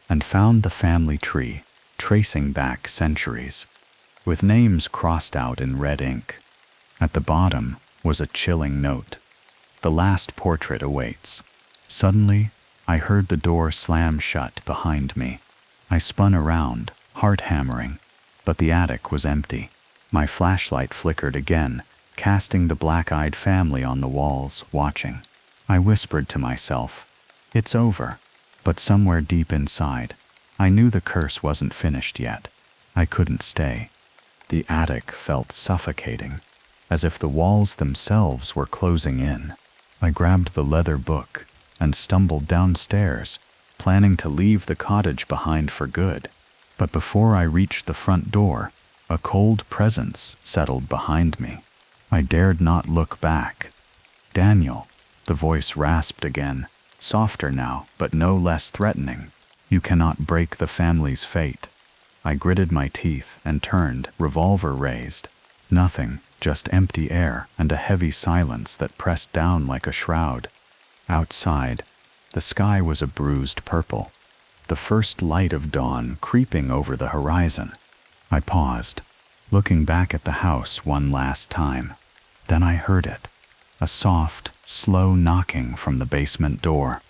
and found the family tree, tracing back centuries, with names crossed out in red ink. At the bottom was a chilling note. The last portrait awaits. Suddenly, I heard the door slam shut behind me. I spun around, heart hammering, but the attic was empty. My flashlight flickered again, casting the black-eyed family on the walls, watching. I whispered to myself, "It's over." But somewhere deep inside, I knew the curse wasn't finished yet. I couldn't stay. The attic felt suffocating, as if the walls themselves were closing in. I grabbed the leather book and stumbled downstairs, planning to leave the cottage behind for good. But before I reached the front door, A cold presence settled behind me. I dared not look back. "Daniel," the voice rasped again, softer now, but no less threatening. "You cannot break the family's fate." I gritted my teeth and turned, revolver raised. Nothing, just empty air and a heavy silence that pressed down like a shroud. Outside, the sky was a bruised purple, the first light of dawn creeping over the horizon. I paused, looking back at the house one last time. Then I heard it, a soft, slow knocking from the basement door,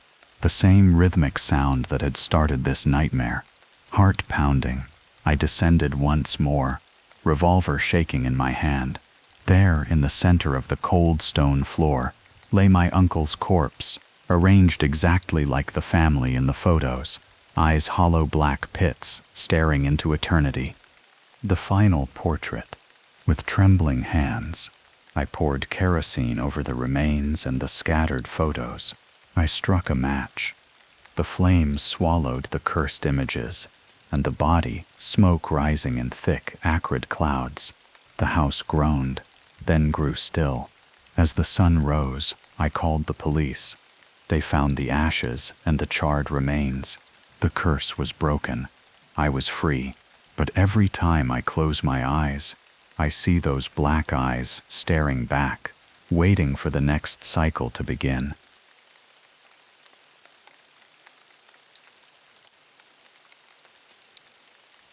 the same rhythmic sound that had started this nightmare. Heart pounding, I descended once more, revolver shaking in my hand. There, in the center of the cold stone floor, lay my uncle's corpse, arranged exactly like the family in the photos, eyes hollow black pits, staring into eternity. The final portrait. With trembling hands, I poured kerosene over the remains and the scattered photos. I struck a match. The flames swallowed the cursed images, and the body, smoke rising in thick, acrid clouds. The house groaned, then grew still. As the sun rose, I called the police. They found the ashes and the charred remains. The curse was broken. I was free. But every time I close my eyes, I see those black eyes staring back, waiting for the next cycle to begin.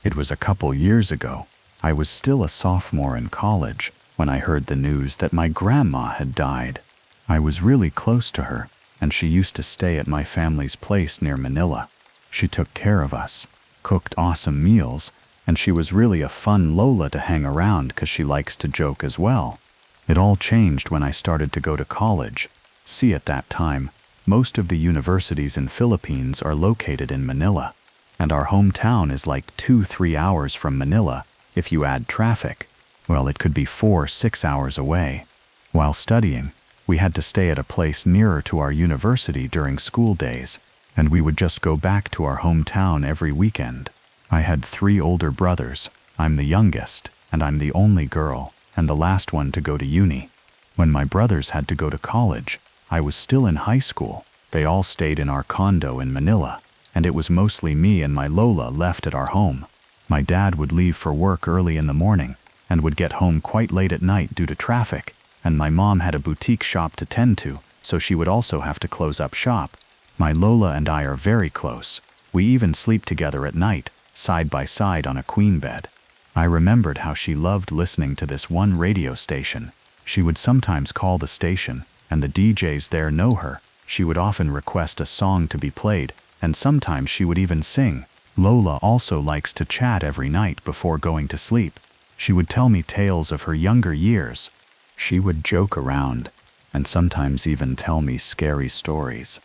It was a couple years ago. I was still a sophomore in college when I heard the news that my grandma had died. I was really close to her, and she used to stay at my family's place near Manila. She took care of us, cooked awesome meals, and she was really a fun Lola to hang around because she likes to joke as well. It all changed when I started to go to college. See, at that time, most of the universities in Philippines are located in Manila, and our hometown is like 2-3 hours from Manila if you add traffic. Well, it could be 4-6 hours away. While studying, we had to stay at a place nearer to our university during school days, and we would just go back to our hometown every weekend. I had 3 older brothers. I'm the youngest, and I'm the only girl, and the last one to go to uni. When my brothers had to go to college, I was still in high school. They all stayed in our condo in Manila, and it was mostly me and my Lola left at our home. My dad would leave for work early in the morning, and would get home quite late at night due to traffic, and my mom had a boutique shop to tend to, so she would also have to close up shop. My Lola and I are very close. We even sleep together at night, side by side on a queen bed. I remembered how she loved listening to this one radio station. She would sometimes call the station, and the DJs there know her. She would often request a song to be played, and sometimes she would even sing. Lola also likes to chat every night before going to sleep. She would tell me tales of her younger years. She would joke around, and sometimes even tell me scary stories.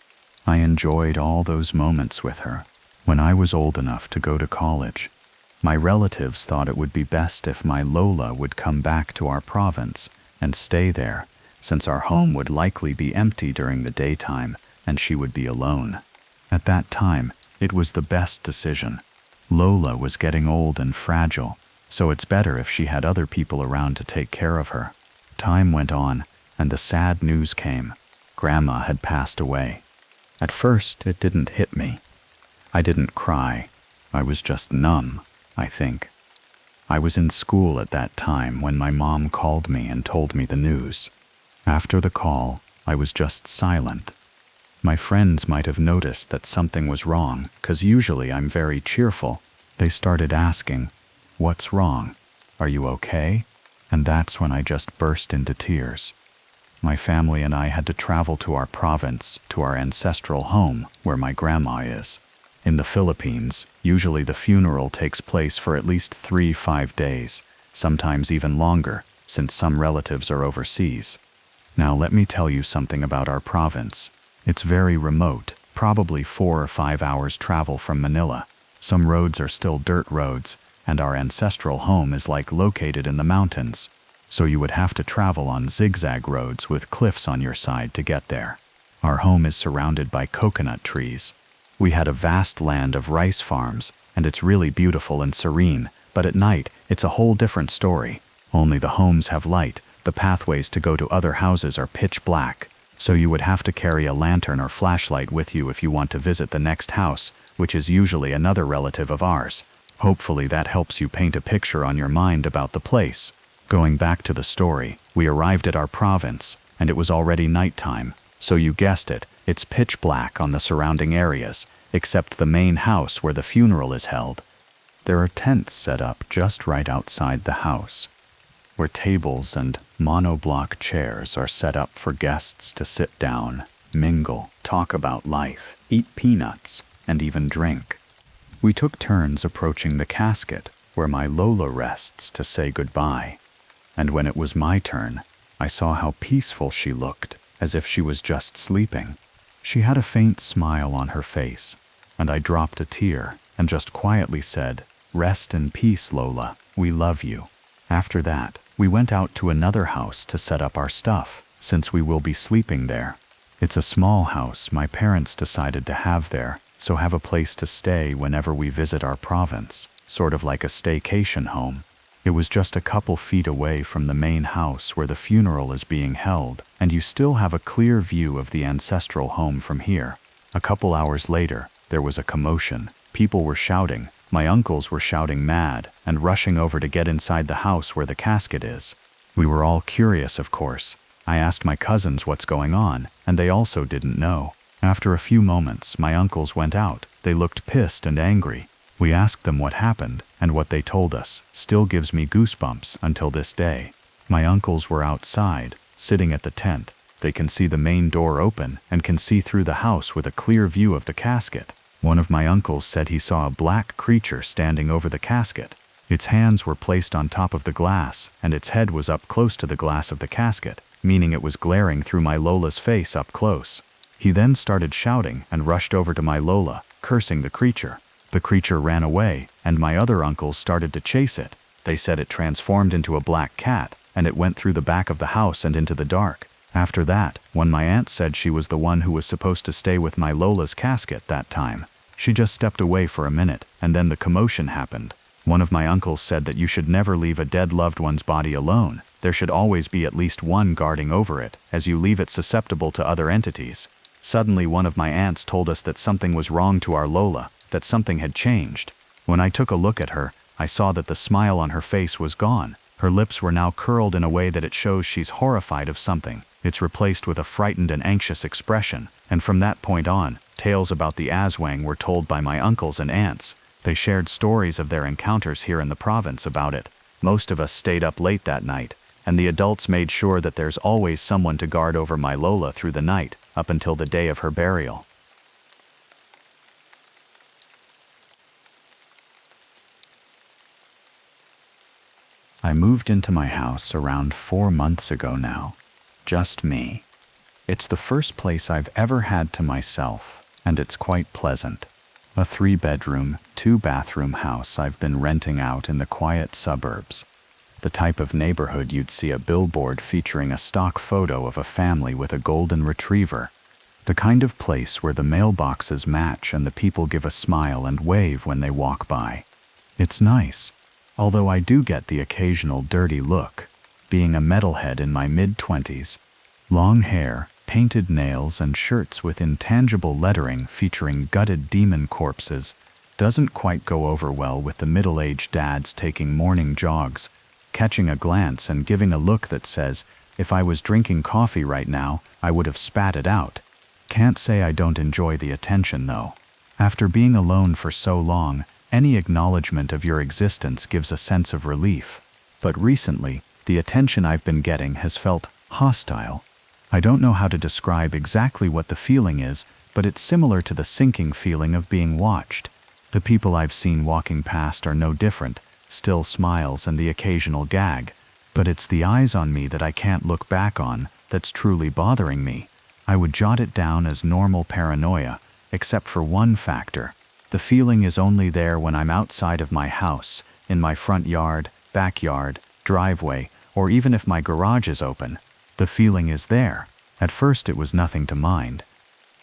I enjoyed all those moments with her. When I was old enough to go to college, my relatives thought it would be best if my Lola would come back to our province and stay there, since our home would likely be empty during the daytime and she would be alone. At that time, it was the best decision. Lola was getting old and fragile, so it's better if she had other people around to take care of her. Time went on, and the sad news came. Grandma had passed away. At first, it didn't hit me. I didn't cry. I was just numb, I think. I was in school at that time when my mom called me and told me the news. After the call, I was just silent. My friends might have noticed that something was wrong, 'cause usually I'm very cheerful. They started asking, "What's wrong? Are you okay?" And that's when I just burst into tears. My family and I had to travel to our province, to our ancestral home, where my grandma is. In the Philippines, usually the funeral takes place for at least 3-5 days, sometimes even longer, since some relatives are overseas. Now let me tell you something about our province. It's very remote, probably 4 or 5 hours travel from Manila. Some roads are still dirt roads, and our ancestral home is like located in the mountains, so you would have to travel on zigzag roads with cliffs on your side to get there. Our home is surrounded by coconut trees. We had a vast land of rice farms, and it's really beautiful and serene, But at night, it's a whole different story. Only the homes have light, the pathways to go to other houses are pitch black, so you would have to carry a lantern or flashlight with you if you want to visit the next house, which is usually another relative of ours. Hopefully that helps you paint a picture on your mind about the place. Going back to the story, we arrived at our province, and it was already nighttime, so you guessed it, it's pitch black on the surrounding areas, except the main house where the funeral is held. There are tents set up just right outside the house, where tables and monoblock chairs are set up for guests to sit down, mingle, talk about life, eat peanuts, and even drink. We took turns approaching the casket where my Lola rests to say goodbye, and when it was my turn, I saw how peaceful she looked, as if she was just sleeping. She had a faint smile on her face, and I dropped a tear and just quietly said, "Rest in peace, Lola, we love you." After that, we went out to another house to set up our stuff, since we will be sleeping there. It's a small house my parents decided to have there, so have a place to stay whenever we visit our province, sort of like a staycation home. It was just a couple feet away from the main house where the funeral is being held, and you still have a clear view of the ancestral home from here. A couple hours later, there was a commotion. People were shouting. My uncles were shouting mad and rushing over to get inside the house where the casket is. We were all curious, of course. I asked my cousins what's going on, and they also didn't know. After a few moments, my uncles went out. They looked pissed and angry. We asked them what happened, and what they told us still gives me goosebumps until this day. My uncles were outside, sitting at the tent. They can see the main door open and can see through the house with a clear view of the casket. One of my uncles said he saw a black creature standing over the casket. Its hands were placed on top of the glass, and its head was up close to the glass of the casket, meaning it was glaring through my Lola's face up close. He then started shouting and rushed over to my Lola, cursing the creature. The creature ran away, and my other uncles started to chase it. They said it transformed into a black cat, and it went through the back of the house and into the dark. After that, when my aunt said she was the one who was supposed to stay with my Lola's casket that time, she just stepped away for a minute, and then the commotion happened. One of my uncles said that you should never leave a dead loved one's body alone. There should always be at least one guarding over it, as you leave it susceptible to other entities. Suddenly, one of my aunts told us that something was wrong to our Lola, that something had changed. When I took a look at her, I saw that the smile on her face was gone. Her lips were now curled in a way that it shows she's horrified of something. It's replaced with a frightened and anxious expression, and from that point on, tales about the Aswang were told by my uncles and aunts. They shared stories of their encounters here in the province about it. Most of us stayed up late that night, and the adults made sure that there's always someone to guard over my Lola through the night, up until the day of her burial. I moved into my house around 4 months ago now. Just me. It's the first place I've ever had to myself, and it's quite pleasant. A 3-bedroom, 2-bathroom house I've been renting out in the quiet suburbs. The type of neighborhood you'd see a billboard featuring a stock photo of a family with a golden retriever. The kind of place where the mailboxes match and the people give a smile and wave when they walk by. It's nice. Although I do get the occasional dirty look, being a metalhead in my mid-20s. Long hair, painted nails, and shirts with intangible lettering featuring gutted demon corpses doesn't quite go over well with the middle-aged dads taking morning jogs, catching a glance and giving a look that says, if I was drinking coffee right now, I would have spat it out. Can't say I don't enjoy the attention though. After being alone for so long, any acknowledgement of your existence gives a sense of relief. But recently, the attention I've been getting has felt hostile. I don't know how to describe exactly what the feeling is, but it's similar to the sinking feeling of being watched. The people I've seen walking past are no different, still smiles and the occasional gag. But it's the eyes on me that I can't look back on that's truly bothering me. I would jot it down as normal paranoia, except for one factor. The feeling is only there when I'm outside of my house, in my front yard, backyard, driveway, or even if my garage is open. The feeling is there. At first it was nothing to mind.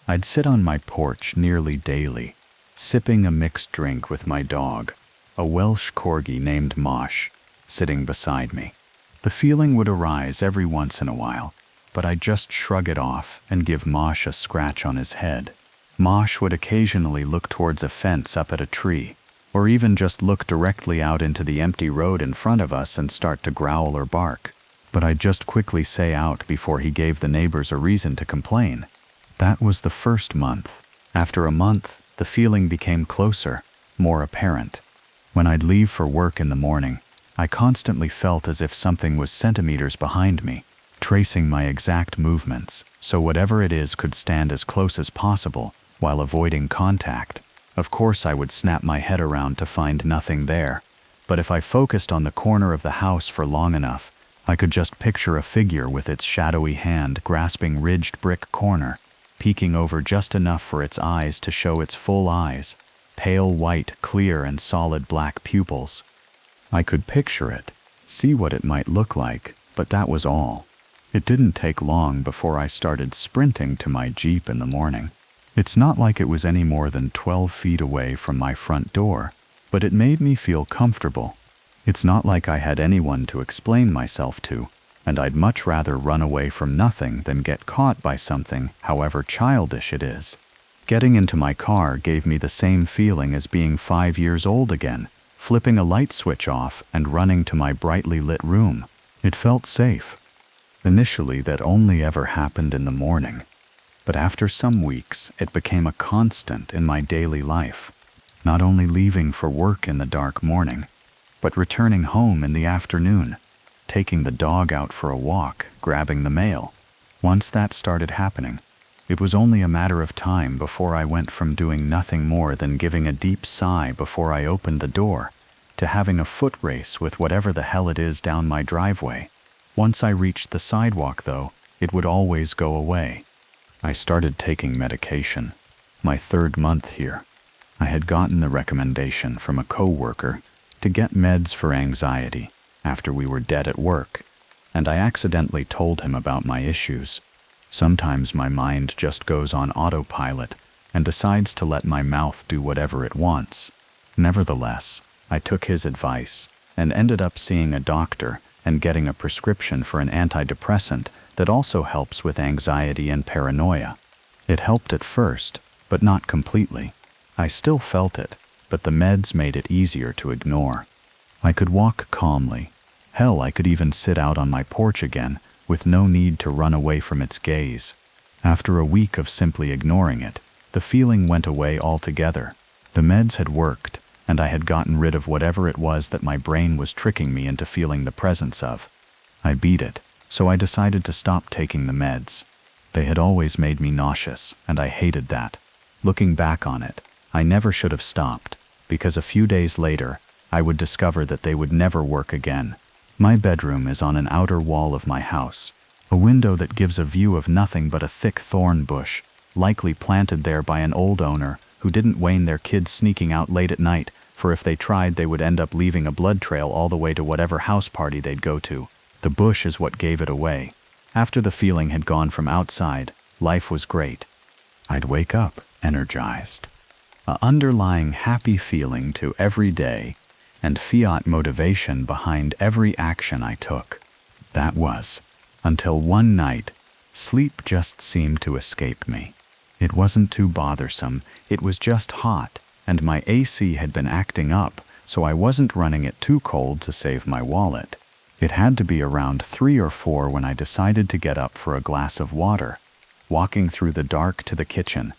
I'd sit on my porch nearly daily, sipping a mixed drink with my dog. a Welsh corgi named Mosh, sitting beside me. The feeling would arise every once in a while, but I'd just shrug it off and give Mosh a scratch on his head. Mosh would occasionally look towards a fence up at a tree, or even just look directly out into the empty road in front of us and start to growl or bark. But I'd just quickly say out before he gave the neighbors a reason to complain. That was the first month. After a month, the feeling became closer, more apparent. When I'd leave for work in the morning, I constantly felt as if something was centimeters behind me, tracing my exact movements, so whatever it is could stand as close as possible while avoiding contact. Of course, I would snap my head around to find nothing there, but if I focused on the corner of the house for long enough, I could just picture a figure with its shadowy hand grasping ridged brick corner, peeking over just enough for its eyes to show its full eyes, pale white, clear and solid black pupils. I could picture it, see what it might look like, but that was all. It didn't take long before I started sprinting to my Jeep in the morning. It's not like it was any more than 12 feet away from my front door, but it made me feel comfortable. It's not like I had anyone to explain myself to, and I'd much rather run away from nothing than get caught by something, however childish it is. Getting into my car gave me the same feeling as being 5 years old again, flipping a light switch off and running to my brightly lit room. It felt safe. Initially, that only ever happened in the morning, but after some weeks, it became a constant in my daily life. Not only leaving for work in the dark morning, but returning home in the afternoon, taking the dog out for a walk, grabbing the mail. Once that started happening, it was only a matter of time before I went from doing nothing more than giving a deep sigh before I opened the door, to having a foot race with whatever the hell it is down my driveway. Once I reached the sidewalk, though, it would always go away. I started taking medication, my 3rd month here. I had gotten the recommendation from a coworker to get meds for anxiety after we were dead at work, and I accidentally told him about my issues. Sometimes my mind just goes on autopilot and decides to let my mouth do whatever it wants. Nevertheless, I took his advice and ended up seeing a doctor and getting a prescription for an antidepressant that also helps with anxiety and paranoia. It helped at first, but not completely. I still felt it, but the meds made it easier to ignore. I could walk calmly. Hell, I could even sit out on my porch again, with no need to run away from its gaze. After a week of simply ignoring it, the feeling went away altogether. The meds had worked, and I had gotten rid of whatever it was that my brain was tricking me into feeling the presence of. I beat it, so I decided to stop taking the meds. They had always made me nauseous, and I hated that. Looking back on it, I never should have stopped, because a few days later, I would discover that they would never work again. My bedroom is on an outer wall of my house, a window that gives a view of nothing but a thick thorn bush, likely planted there by an old owner who didn't want their kids sneaking out late at night, for if they tried they would end up leaving a blood trail all the way to whatever house party they'd go to. The bush is what gave it away. After the feeling had gone from outside, life was great. I'd wake up energized. An underlying happy feeling to every day, and fiat motivation behind every action I took. That was, until one night, sleep just seemed to escape me. It wasn't too bothersome, it was just hot, and my AC had been acting up, so I wasn't running it too cold to save my wallet. It had to be around 3 or 4 when I decided to get up for a glass of water. Walking through the dark to the kitchen,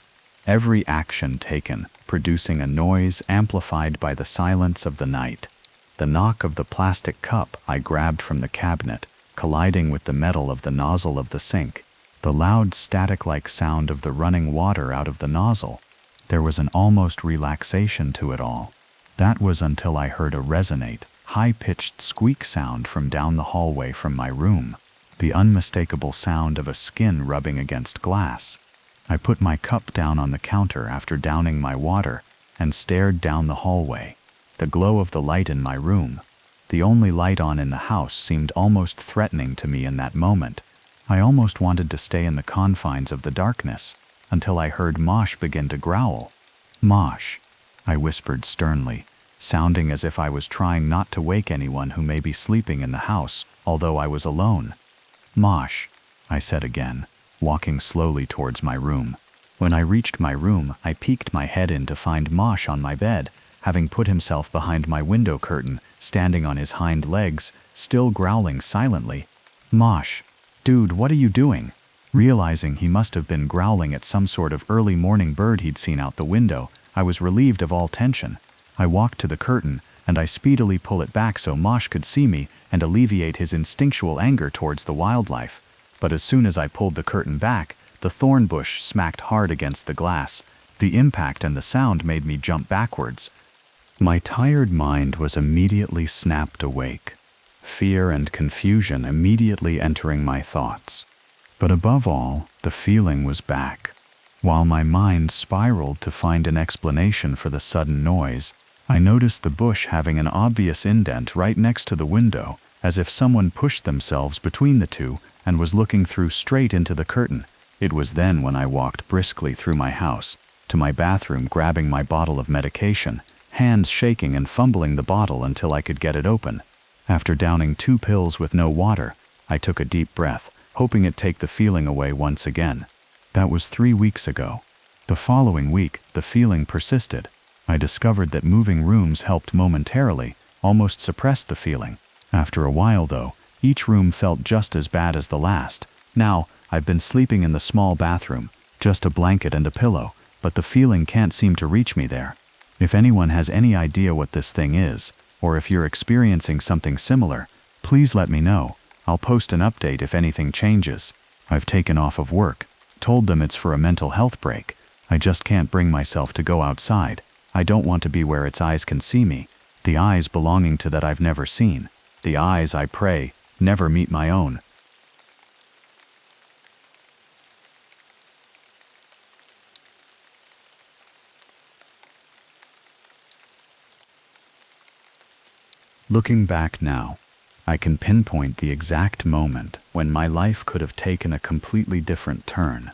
every action taken producing a noise amplified by the silence of the night. The knock of the plastic cup I grabbed from the cabinet, colliding with the metal of the nozzle of the sink. The loud static-like sound of the running water out of the nozzle. There was an almost relaxation to it all. That was until I heard a resonate, high-pitched squeak sound from down the hallway from my room. The unmistakable sound of a skin rubbing against glass. I put my cup down on the counter after downing my water and stared down the hallway. The glow of the light in my room, the only light on in the house, seemed almost threatening to me in that moment. I almost wanted to stay in the confines of the darkness until I heard Mosh begin to growl. "Mosh," I whispered sternly, sounding as if I was trying not to wake anyone who may be sleeping in the house, although I was alone. "Mosh," I said again, walking slowly towards my room. When I reached my room, I peeked my head in to find Mosh on my bed, having put himself behind my window curtain, standing on his hind legs, still growling silently. "Mosh, dude, what are you doing?" Realizing he must have been growling at some sort of early morning bird he'd seen out the window, I was relieved of all tension. I walked to the curtain, and I speedily pull it back so Mosh could see me and alleviate his instinctual anger towards the wildlife. But as soon as I pulled the curtain back, the thorn bush smacked hard against the glass. The impact and the sound made me jump backwards. My tired mind was immediately snapped awake, fear and confusion immediately entering my thoughts. But above all, the feeling was back. While my mind spiraled to find an explanation for the sudden noise, I noticed the bush having an obvious indent right next to the window, as if someone pushed themselves between the two and was looking through straight into the curtain. It was then when I walked briskly through my house, to my bathroom, grabbing my bottle of medication, hands shaking and fumbling the bottle until I could get it open. After downing 2 pills with no water, I took a deep breath, hoping it'd take the feeling away once again. That was 3 weeks ago. The following week, the feeling persisted. I discovered that moving rooms helped momentarily, almost suppressed the feeling. After a while, though, each room felt just as bad as the last. Now, I've been sleeping in the small bathroom, just a blanket and a pillow, but the feeling can't seem to reach me there. If anyone has any idea what this thing is, or if you're experiencing something similar, please let me know. I'll post an update if anything changes. I've taken off of work, told them it's for a mental health break. I just can't bring myself to go outside. I don't want to be where its eyes can see me, the eyes belonging to that I've never seen. The eyes, I pray, never meet my own. Looking back now, I can pinpoint the exact moment when my life could have taken a completely different turn.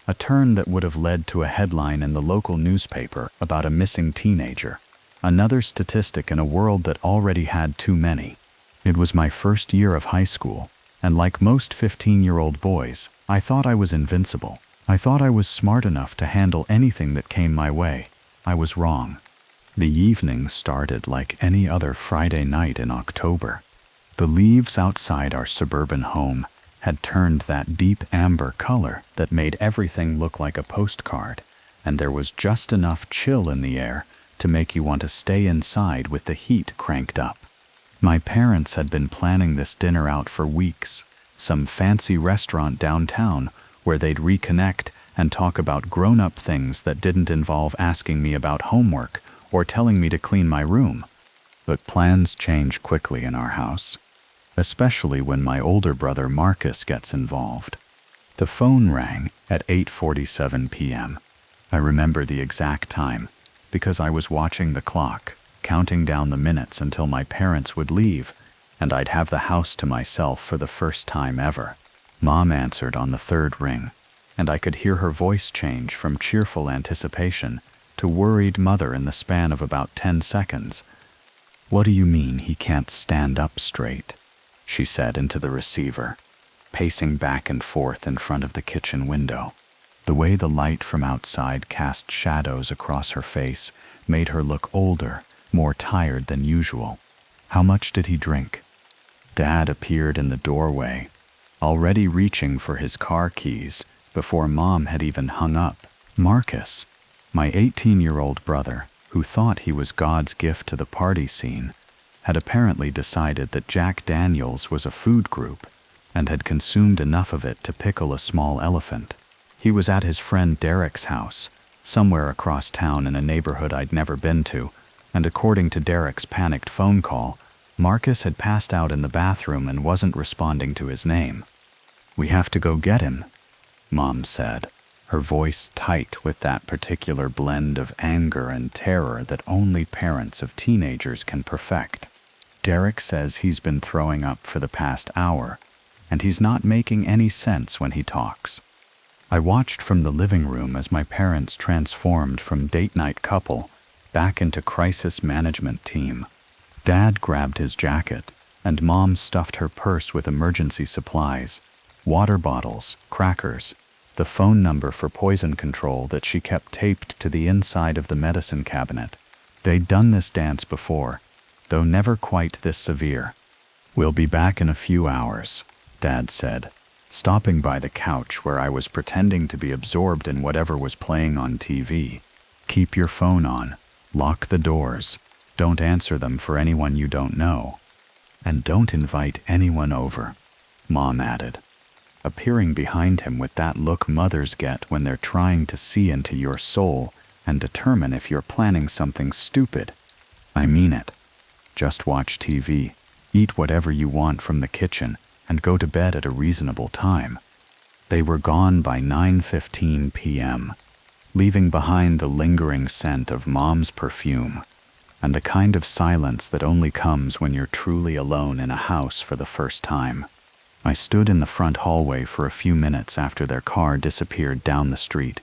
A turn that would have led to a headline in the local newspaper about a missing teenager. Another statistic in a world that already had too many. It was my first year of high school, and like most 15-year-old boys, I thought I was invincible. I thought I was smart enough to handle anything that came my way. I was wrong. The evening started like any other Friday night in October. The leaves outside our suburban home had turned that deep amber color that made everything look like a postcard, and there was just enough chill in the air to make you want to stay inside with the heat cranked up. My parents had been planning this dinner out for weeks, some fancy restaurant downtown where they'd reconnect and talk about grown-up things that didn't involve asking me about homework or telling me to clean my room. But plans change quickly in our house, especially when my older brother Marcus gets involved. The phone rang at 8:47 p.m. I remember the exact time because I was watching the clock, counting down the minutes until my parents would leave, and I'd have the house to myself for the first time ever. Mom answered on the 3rd ring, and I could hear her voice change from cheerful anticipation to worried mother in the span of about 10 seconds. "What do you mean he can't stand up straight?" she said into the receiver, pacing back and forth in front of the kitchen window. The way the light from outside cast shadows across her face made her look older, more tired than usual. "How much did he drink?" Dad appeared in the doorway, already reaching for his car keys before Mom had even hung up. Marcus, my 18-year-old brother, who thought he was God's gift to the party scene, had apparently decided that Jack Daniels was a food group and had consumed enough of it to pickle a small elephant. He was at his friend Derek's house, somewhere across town in a neighborhood I'd never been to, and according to Derek's panicked phone call, Marcus had passed out in the bathroom and wasn't responding to his name. "We have to go get him," Mom said, her voice tight with that particular blend of anger and terror that only parents of teenagers can perfect. "Derek says he's been throwing up for the past hour, and he's not making any sense when he talks." I watched from the living room as my parents transformed from date night couple back into crisis management team. Dad grabbed his jacket, and Mom stuffed her purse with emergency supplies, water bottles, crackers, the phone number for poison control that she kept taped to the inside of the medicine cabinet. They'd done this dance before, though never quite this severe. "We'll be back in a few hours," Dad said, stopping by the couch where I was pretending to be absorbed in whatever was playing on TV. "Keep your phone on, lock the doors, don't answer them for anyone you don't know, and don't invite anyone over," Mom added, appearing behind him with that look mothers get when they're trying to see into your soul and determine if you're planning something stupid. "I mean it. Just watch TV, eat whatever you want from the kitchen, and go to bed at a reasonable time." They were gone by 9:15 p.m., leaving behind the lingering scent of Mom's perfume and the kind of silence that only comes when you're truly alone in a house for the first time. I stood in the front hallway for a few minutes after their car disappeared down the street,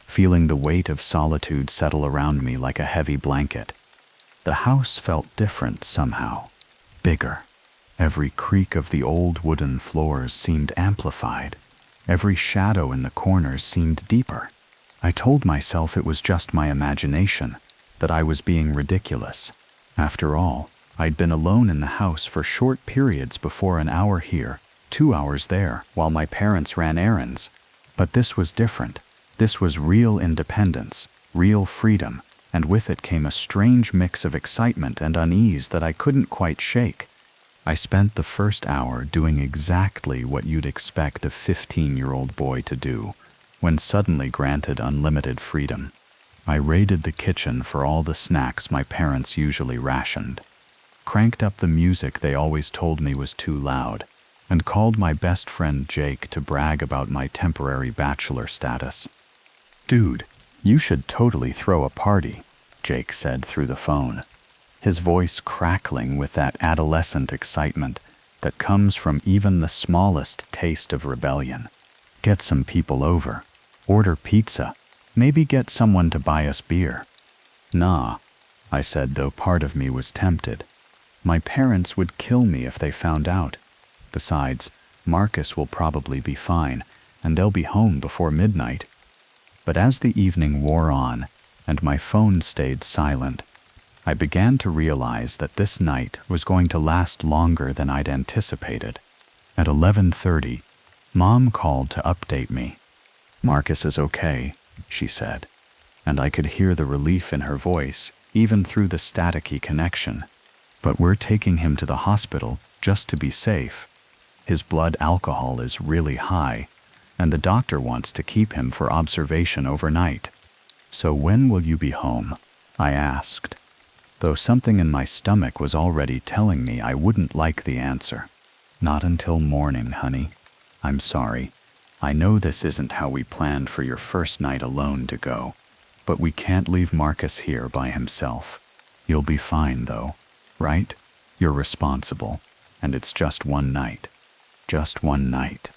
feeling the weight of solitude settle around me like a heavy blanket. The house felt different somehow, bigger. Every creak of the old wooden floors seemed amplified. Every shadow in the corners seemed deeper. I told myself it was just my imagination, that I was being ridiculous. After all, I'd been alone in the house for short periods before, an hour here, 2 hours there, while my parents ran errands. But this was different. This was real independence, real freedom, and with it came a strange mix of excitement and unease that I couldn't quite shake. I spent the first hour doing exactly what you'd expect a 15-year-old boy to do, when suddenly granted unlimited freedom. I raided the kitchen for all the snacks my parents usually rationed, cranked up the music they always told me was too loud, and called my best friend Jake to brag about my temporary bachelor status. "Dude, you should totally throw a party," Jake said through the phone, his voice crackling with that adolescent excitement that comes from even the smallest taste of rebellion. "Get some people over, order pizza, maybe get someone to buy us beer." "Nah," I said, though part of me was tempted. "My parents would kill me if they found out. Besides, Marcus will probably be fine, and they'll be home before midnight." But as the evening wore on, and my phone stayed silent, I began to realize that this night was going to last longer than I'd anticipated. At 11:30, Mom called to update me. "Marcus is okay," she said, and I could hear the relief in her voice, even through the staticky connection. "But we're taking him to the hospital just to be safe. His blood alcohol is really high, and the doctor wants to keep him for observation overnight." "So when will you be home?" I asked, though something in my stomach was already telling me I wouldn't like the answer. "Not until morning, honey. I'm sorry. I know this isn't how we planned for your first night alone to go, but we can't leave Marcus here by himself. You'll be fine, though, right? You're responsible, and it's just one night. Just one night."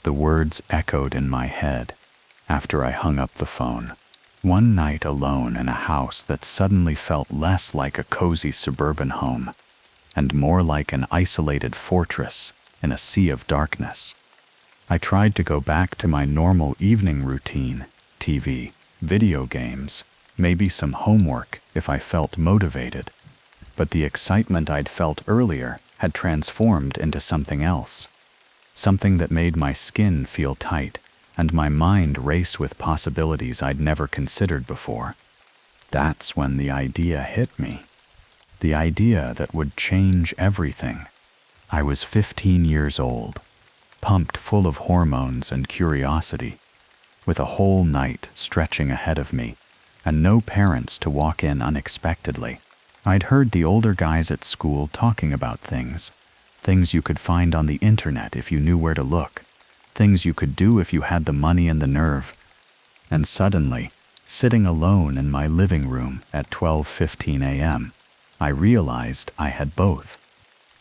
The words echoed in my head after I hung up the phone. One night alone in a house that suddenly felt less like a cozy suburban home and more like an isolated fortress in a sea of darkness. I tried to go back to my normal evening routine, TV, video games, maybe some homework if I felt motivated, but the excitement I'd felt earlier had transformed into something else. Something that made my skin feel tight and my mind race with possibilities I'd never considered before. That's when the idea hit me. The idea that would change everything. I was 15 years old, pumped full of hormones and curiosity, with a whole night stretching ahead of me, and no parents to walk in unexpectedly. I'd heard the older guys at school talking about things you could find on the internet if you knew where to look, things you could do if you had the money and the nerve. And suddenly, sitting alone in my living room at 12:15 a.m., I realized I had both.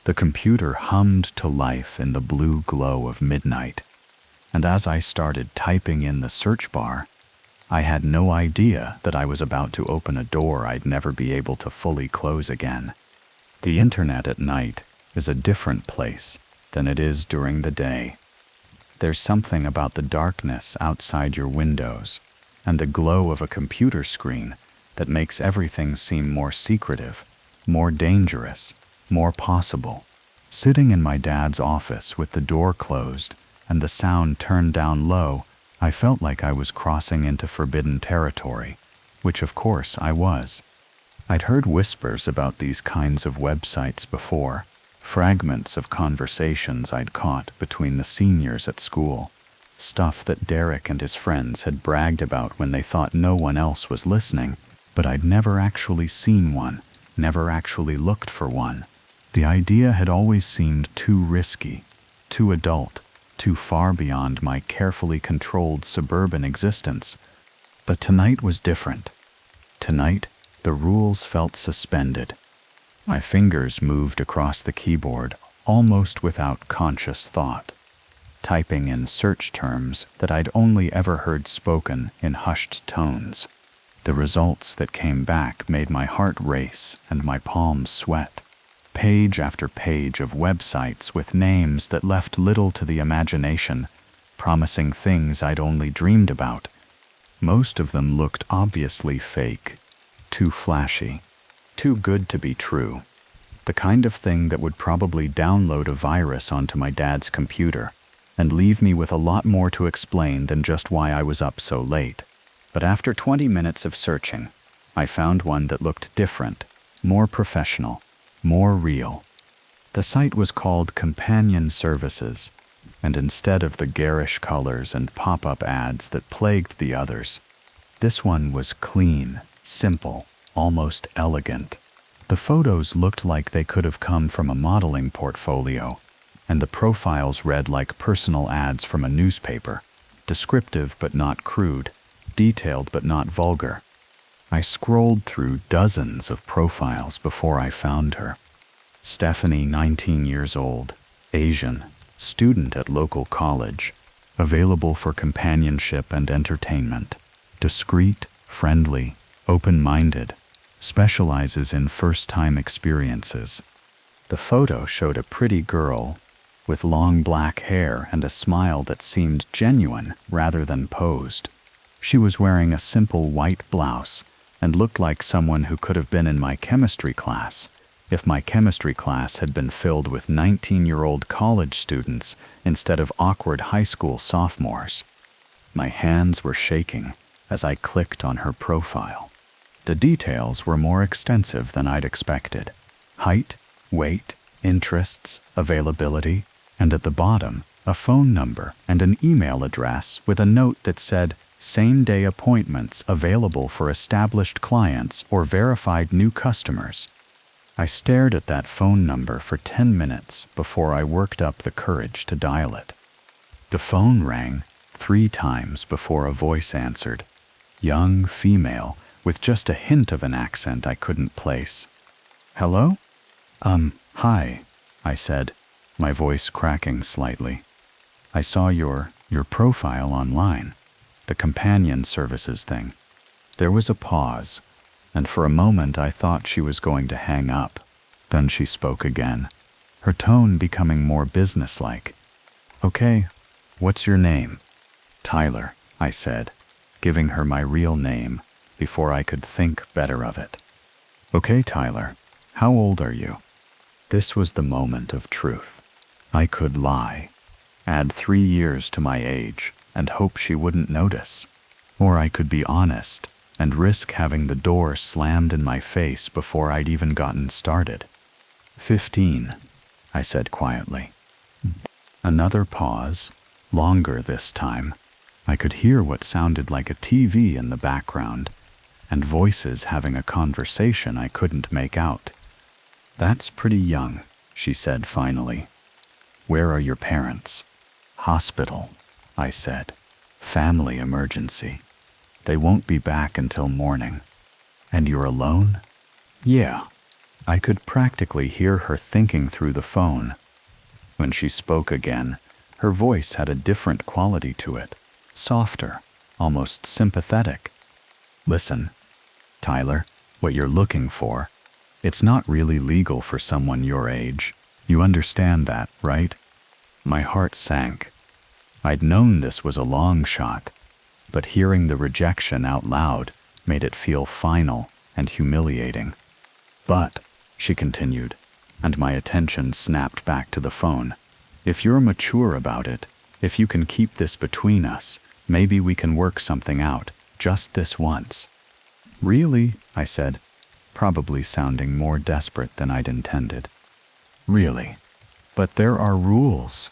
The computer hummed to life in the blue glow of midnight, and as I started typing in the search bar, I had no idea that I was about to open a door I'd never be able to fully close again. The internet at night is a different place than it is during the day. There's something about the darkness outside your windows and the glow of a computer screen that makes everything seem more secretive, more dangerous, more possible. Sitting in my dad's office with the door closed and the sound turned down low, I felt like I was crossing into forbidden territory, which of course I was. I'd heard whispers about these kinds of websites before, fragments of conversations I'd caught between the seniors at school, stuff that Derek and his friends had bragged about when they thought no one else was listening, but I'd never actually seen one, never actually looked for one. The idea had always seemed too risky, too adult, too far beyond my carefully controlled suburban existence. But tonight was different. Tonight, the rules felt suspended. My fingers moved across the keyboard almost without conscious thought, typing in search terms that I'd only ever heard spoken in hushed tones. The results that came back made my heart race and my palms sweat. Page after page of websites with names that left little to the imagination, promising things I'd only dreamed about. Most of them looked obviously fake, too flashy, too good to be true. The kind of thing that would probably download a virus onto my dad's computer and leave me with a lot more to explain than just why I was up so late. But after 20 minutes of searching, I found one that looked different, more professional, more real. The site was called Companion Services, and instead of the garish colors and pop-up ads that plagued the others, this one was clean, simple, almost elegant. The photos looked like they could have come from a modeling portfolio, and the profiles read like personal ads from a newspaper, descriptive but not crude, detailed but not vulgar. I scrolled through dozens of profiles before I found her. Stephanie, 19 years old, Asian, student at local college, available for companionship and entertainment, discreet, friendly, open-minded, specializes in first-time experiences. The photo showed a pretty girl with long black hair and a smile that seemed genuine rather than posed. She was wearing a simple white blouse and looked like someone who could have been in my chemistry class, if my chemistry class had been filled with 19-year-old college students instead of awkward high school sophomores. My hands were shaking as I clicked on her profile. The details were more extensive than I'd expected. Height, weight, interests, availability, and at the bottom, a phone number and an email address with a note that said, "Same-day appointments available for established clients or verified new customers." I stared at that phone number for 10 minutes before I worked up the courage to dial it. The phone rang 3 times before a voice answered. Young, female, with just a hint of an accent I couldn't place. "Hello?" Hi," I said, my voice cracking slightly. "I saw your profile online. The companion services thing." There was a pause, and for a moment I thought she was going to hang up. Then she spoke again, her tone becoming more businesslike. "Okay, what's your name?" "Tyler," I said, giving her my real name before I could think better of it. "Okay, Tyler, how old are you?" This was the moment of truth. I could lie, add 3 years to my age, and hope she wouldn't notice. Or I could be honest and risk having the door slammed in my face before I'd even gotten started. 15, I said quietly. Another pause, longer this time. I could hear what sounded like a TV in the background, and voices having a conversation I couldn't make out. "That's pretty young," she said finally. "Where are your parents?" "Hospital," I said. "Family emergency. They won't be back until morning." "And you're alone?" "Yeah." I could practically hear her thinking through the phone. When she spoke again, her voice had a different quality to it, softer, almost sympathetic. "Listen, Tyler, what you're looking for, it's not really legal for someone your age. You understand that, right?" My heart sank. I'd known this was a long shot, but hearing the rejection out loud made it feel final and humiliating. "But," she continued, and my attention snapped back to the phone, "if you're mature about it, if you can keep this between us, maybe we can work something out, just this once." "Really?" I said, probably sounding more desperate than I'd intended. "Really. But there are rules.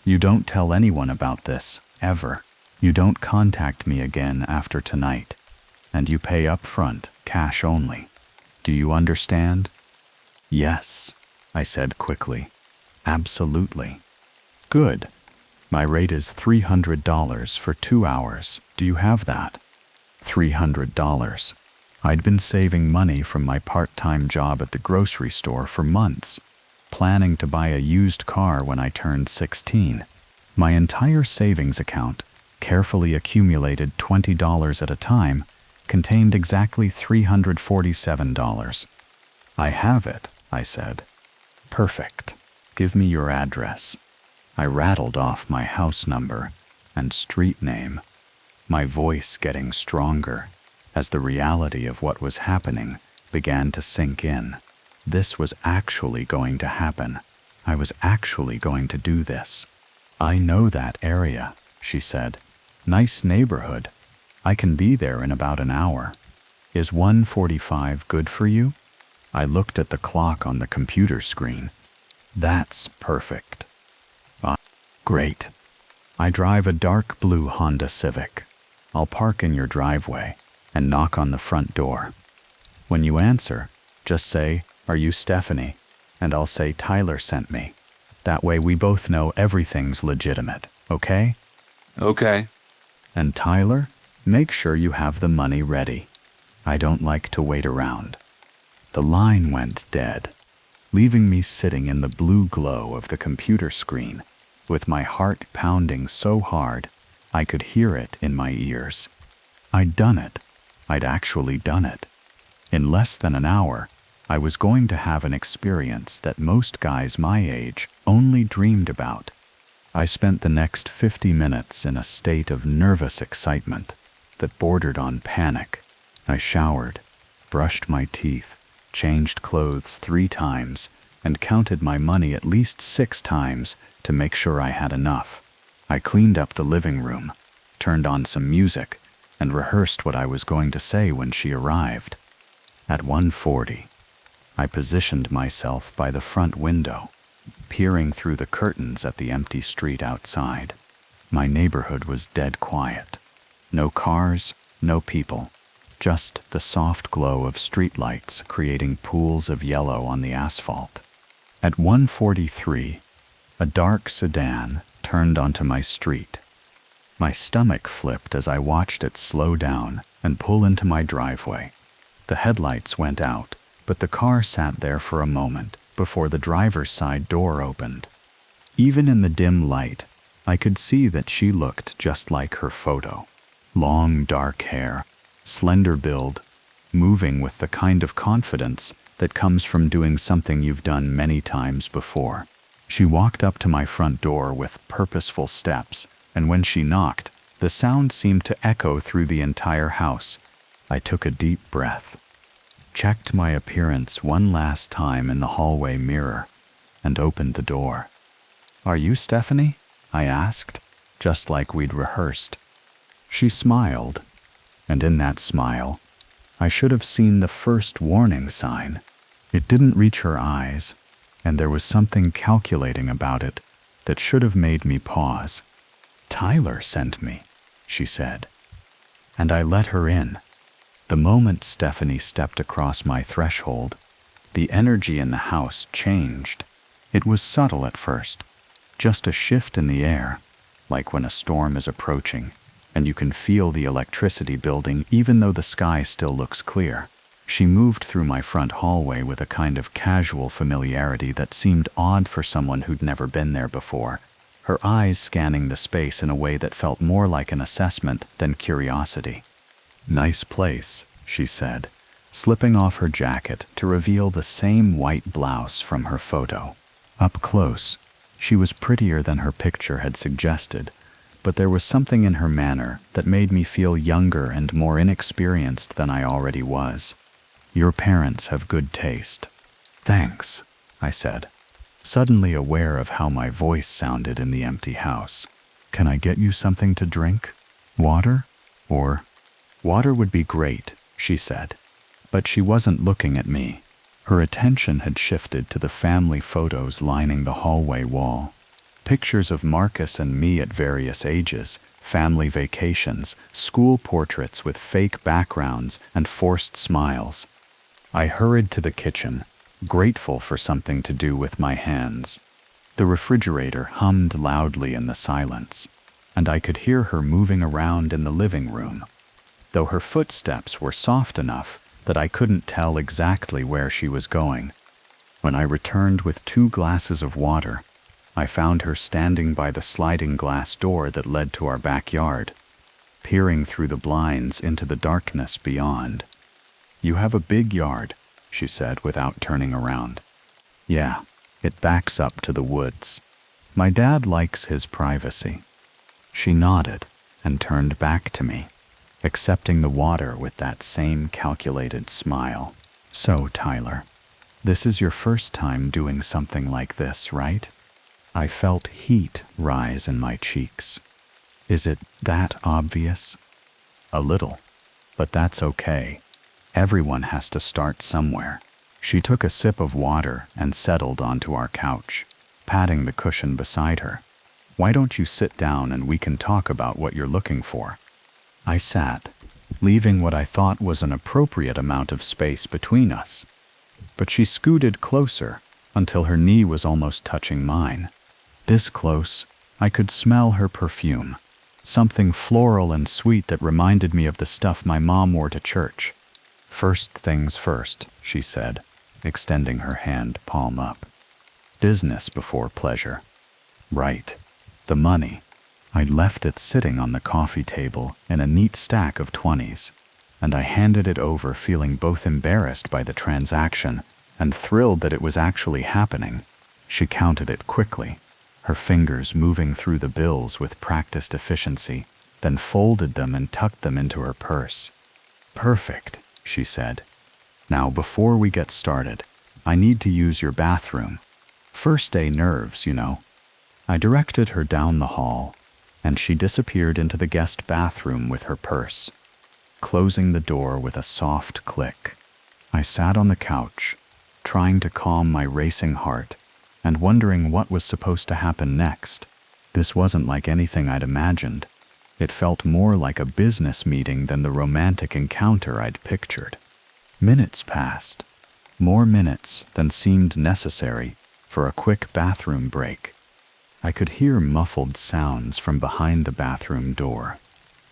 You don't tell anyone about this, ever. You don't contact me again after tonight. And you pay up front, cash only. Do you understand?" "Yes," I said quickly. "Absolutely." "Good. My rate is $300 for 2 hours. Do you have that?" $300. I'd been saving money from my part-time job at the grocery store for months, planning to buy a used car when I turned 16. My entire savings account, carefully accumulated $20 at a time, contained exactly $347. "I have it," I said. "Perfect. Give me your address." I rattled off my house number and street name, my voice getting stronger as the reality of what was happening began to sink in. This was actually going to happen. I was actually going to do this. "I know that area," she said. "Nice neighborhood. I can be there in about an hour. Is 1:45 good for you?" I looked at the clock on the computer screen. "That's perfect." "Great. I drive a dark blue Honda Civic. I'll park in your driveway and knock on the front door. When you answer, just say, 'Are you Stephanie?' and I'll say Tyler sent me. That way we both know everything's legitimate, okay?" Okay. "And Tyler, make sure you have the money ready. I don't like to wait around." The line went dead, leaving me sitting in the blue glow of the computer screen, with my heart pounding so hard I could hear it in my ears. I'd done it. I'd actually done it. In less than an hour, I was going to have an experience that most guys my age only dreamed about. I spent the next 50 minutes in a state of nervous excitement that bordered on panic. I showered, brushed my teeth, changed clothes 3 times, and counted my money at least 6 times to make sure I had enough. I cleaned up the living room, turned on some music, and rehearsed what I was going to say when she arrived. At 1:40, I positioned myself by the front window, peering through the curtains at the empty street outside. My neighborhood was dead quiet. No cars, no people, just the soft glow of streetlights creating pools of yellow on the asphalt. At 1:43, a dark sedan turned onto my street. My stomach flipped as I watched it slow down and pull into my driveway. The headlights went out, but the car sat there for a moment before the driver's side door opened. Even in the dim light, I could see that she looked just like her photo. Long, dark hair, slender build, moving with the kind of confidence that comes from doing something you've done many times before. She walked up to my front door with purposeful steps, and when she knocked, the sound seemed to echo through the entire house. I took a deep breath, checked my appearance one last time in the hallway mirror, and opened the door. "Are you Stephanie?" I asked, just like we'd rehearsed. She smiled, and in that smile, I should have seen the first warning sign. It didn't reach her eyes, and there was something calculating about it that should have made me pause. "Tyler sent me," she said, and I let her in. The moment Stephanie stepped across my threshold, the energy in the house changed. It was subtle at first, just a shift in the air, like when a storm is approaching, and you can feel the electricity building even though the sky still looks clear. She moved through my front hallway with a kind of casual familiarity that seemed odd for someone who'd never been there before. her eyes scanning the space in a way that felt more like an assessment than curiosity. "Nice place," she said, slipping off her jacket to reveal the same white blouse from her photo. Up close, she was prettier than her picture had suggested, but there was something in her manner that made me feel younger and more inexperienced than I already was. "Your parents have good taste." "Thanks," I said, suddenly aware of how my voice sounded in the empty house. "Can I get you something to drink? Water? Or—" "Water would be great," she said. But she wasn't looking at me. Her attention had shifted to the family photos lining the hallway wall. Pictures of Marcus and me at various ages, family vacations, school portraits with fake backgrounds and forced smiles. I hurried to the kitchen, grateful for something to do with my hands. The refrigerator hummed loudly in the silence, and I could hear her moving around in the living room, though her footsteps were soft enough that I couldn't tell exactly where she was going. When I returned with 2 glasses of water, I found her standing by the sliding glass door that led to our backyard, peering through the blinds into the darkness beyond. "You have a big yard," she said without turning around. "Yeah, it backs up to the woods. My dad likes his privacy." She nodded and turned back to me, accepting the water with that same calculated smile. "So, Tyler, this is your first time doing something like this, right?" I felt heat rise in my cheeks. "Is it that obvious?" "A little, but that's okay. Everyone has to start somewhere." She took a sip of water and settled onto our couch, patting the cushion beside her. "Why don't you sit down and we can talk about what you're looking for?" I sat, leaving what I thought was an appropriate amount of space between us. But she scooted closer until her knee was almost touching mine. This close, I could smell her perfume, something floral and sweet that reminded me of the stuff my mom wore to church. "First things first," she said, extending her hand palm up. "Business before pleasure." "Right. The money." I'd left it sitting on the coffee table in a neat stack of 20s, and I handed it over feeling both embarrassed by the transaction and thrilled that it was actually happening. She counted it quickly, her fingers moving through the bills with practiced efficiency, then folded them and tucked them into her purse. "Perfect," she said. "Now, before we get started, I need to use your bathroom. First day nerves, you know." I directed her down the hall, and she disappeared into the guest bathroom with her purse, closing the door with a soft click. I sat on the couch, trying to calm my racing heart and wondering what was supposed to happen next. This wasn't like anything I'd imagined. It felt more like a business meeting than the romantic encounter I'd pictured. Minutes passed, more minutes than seemed necessary for a quick bathroom break. I could hear muffled sounds from behind the bathroom door.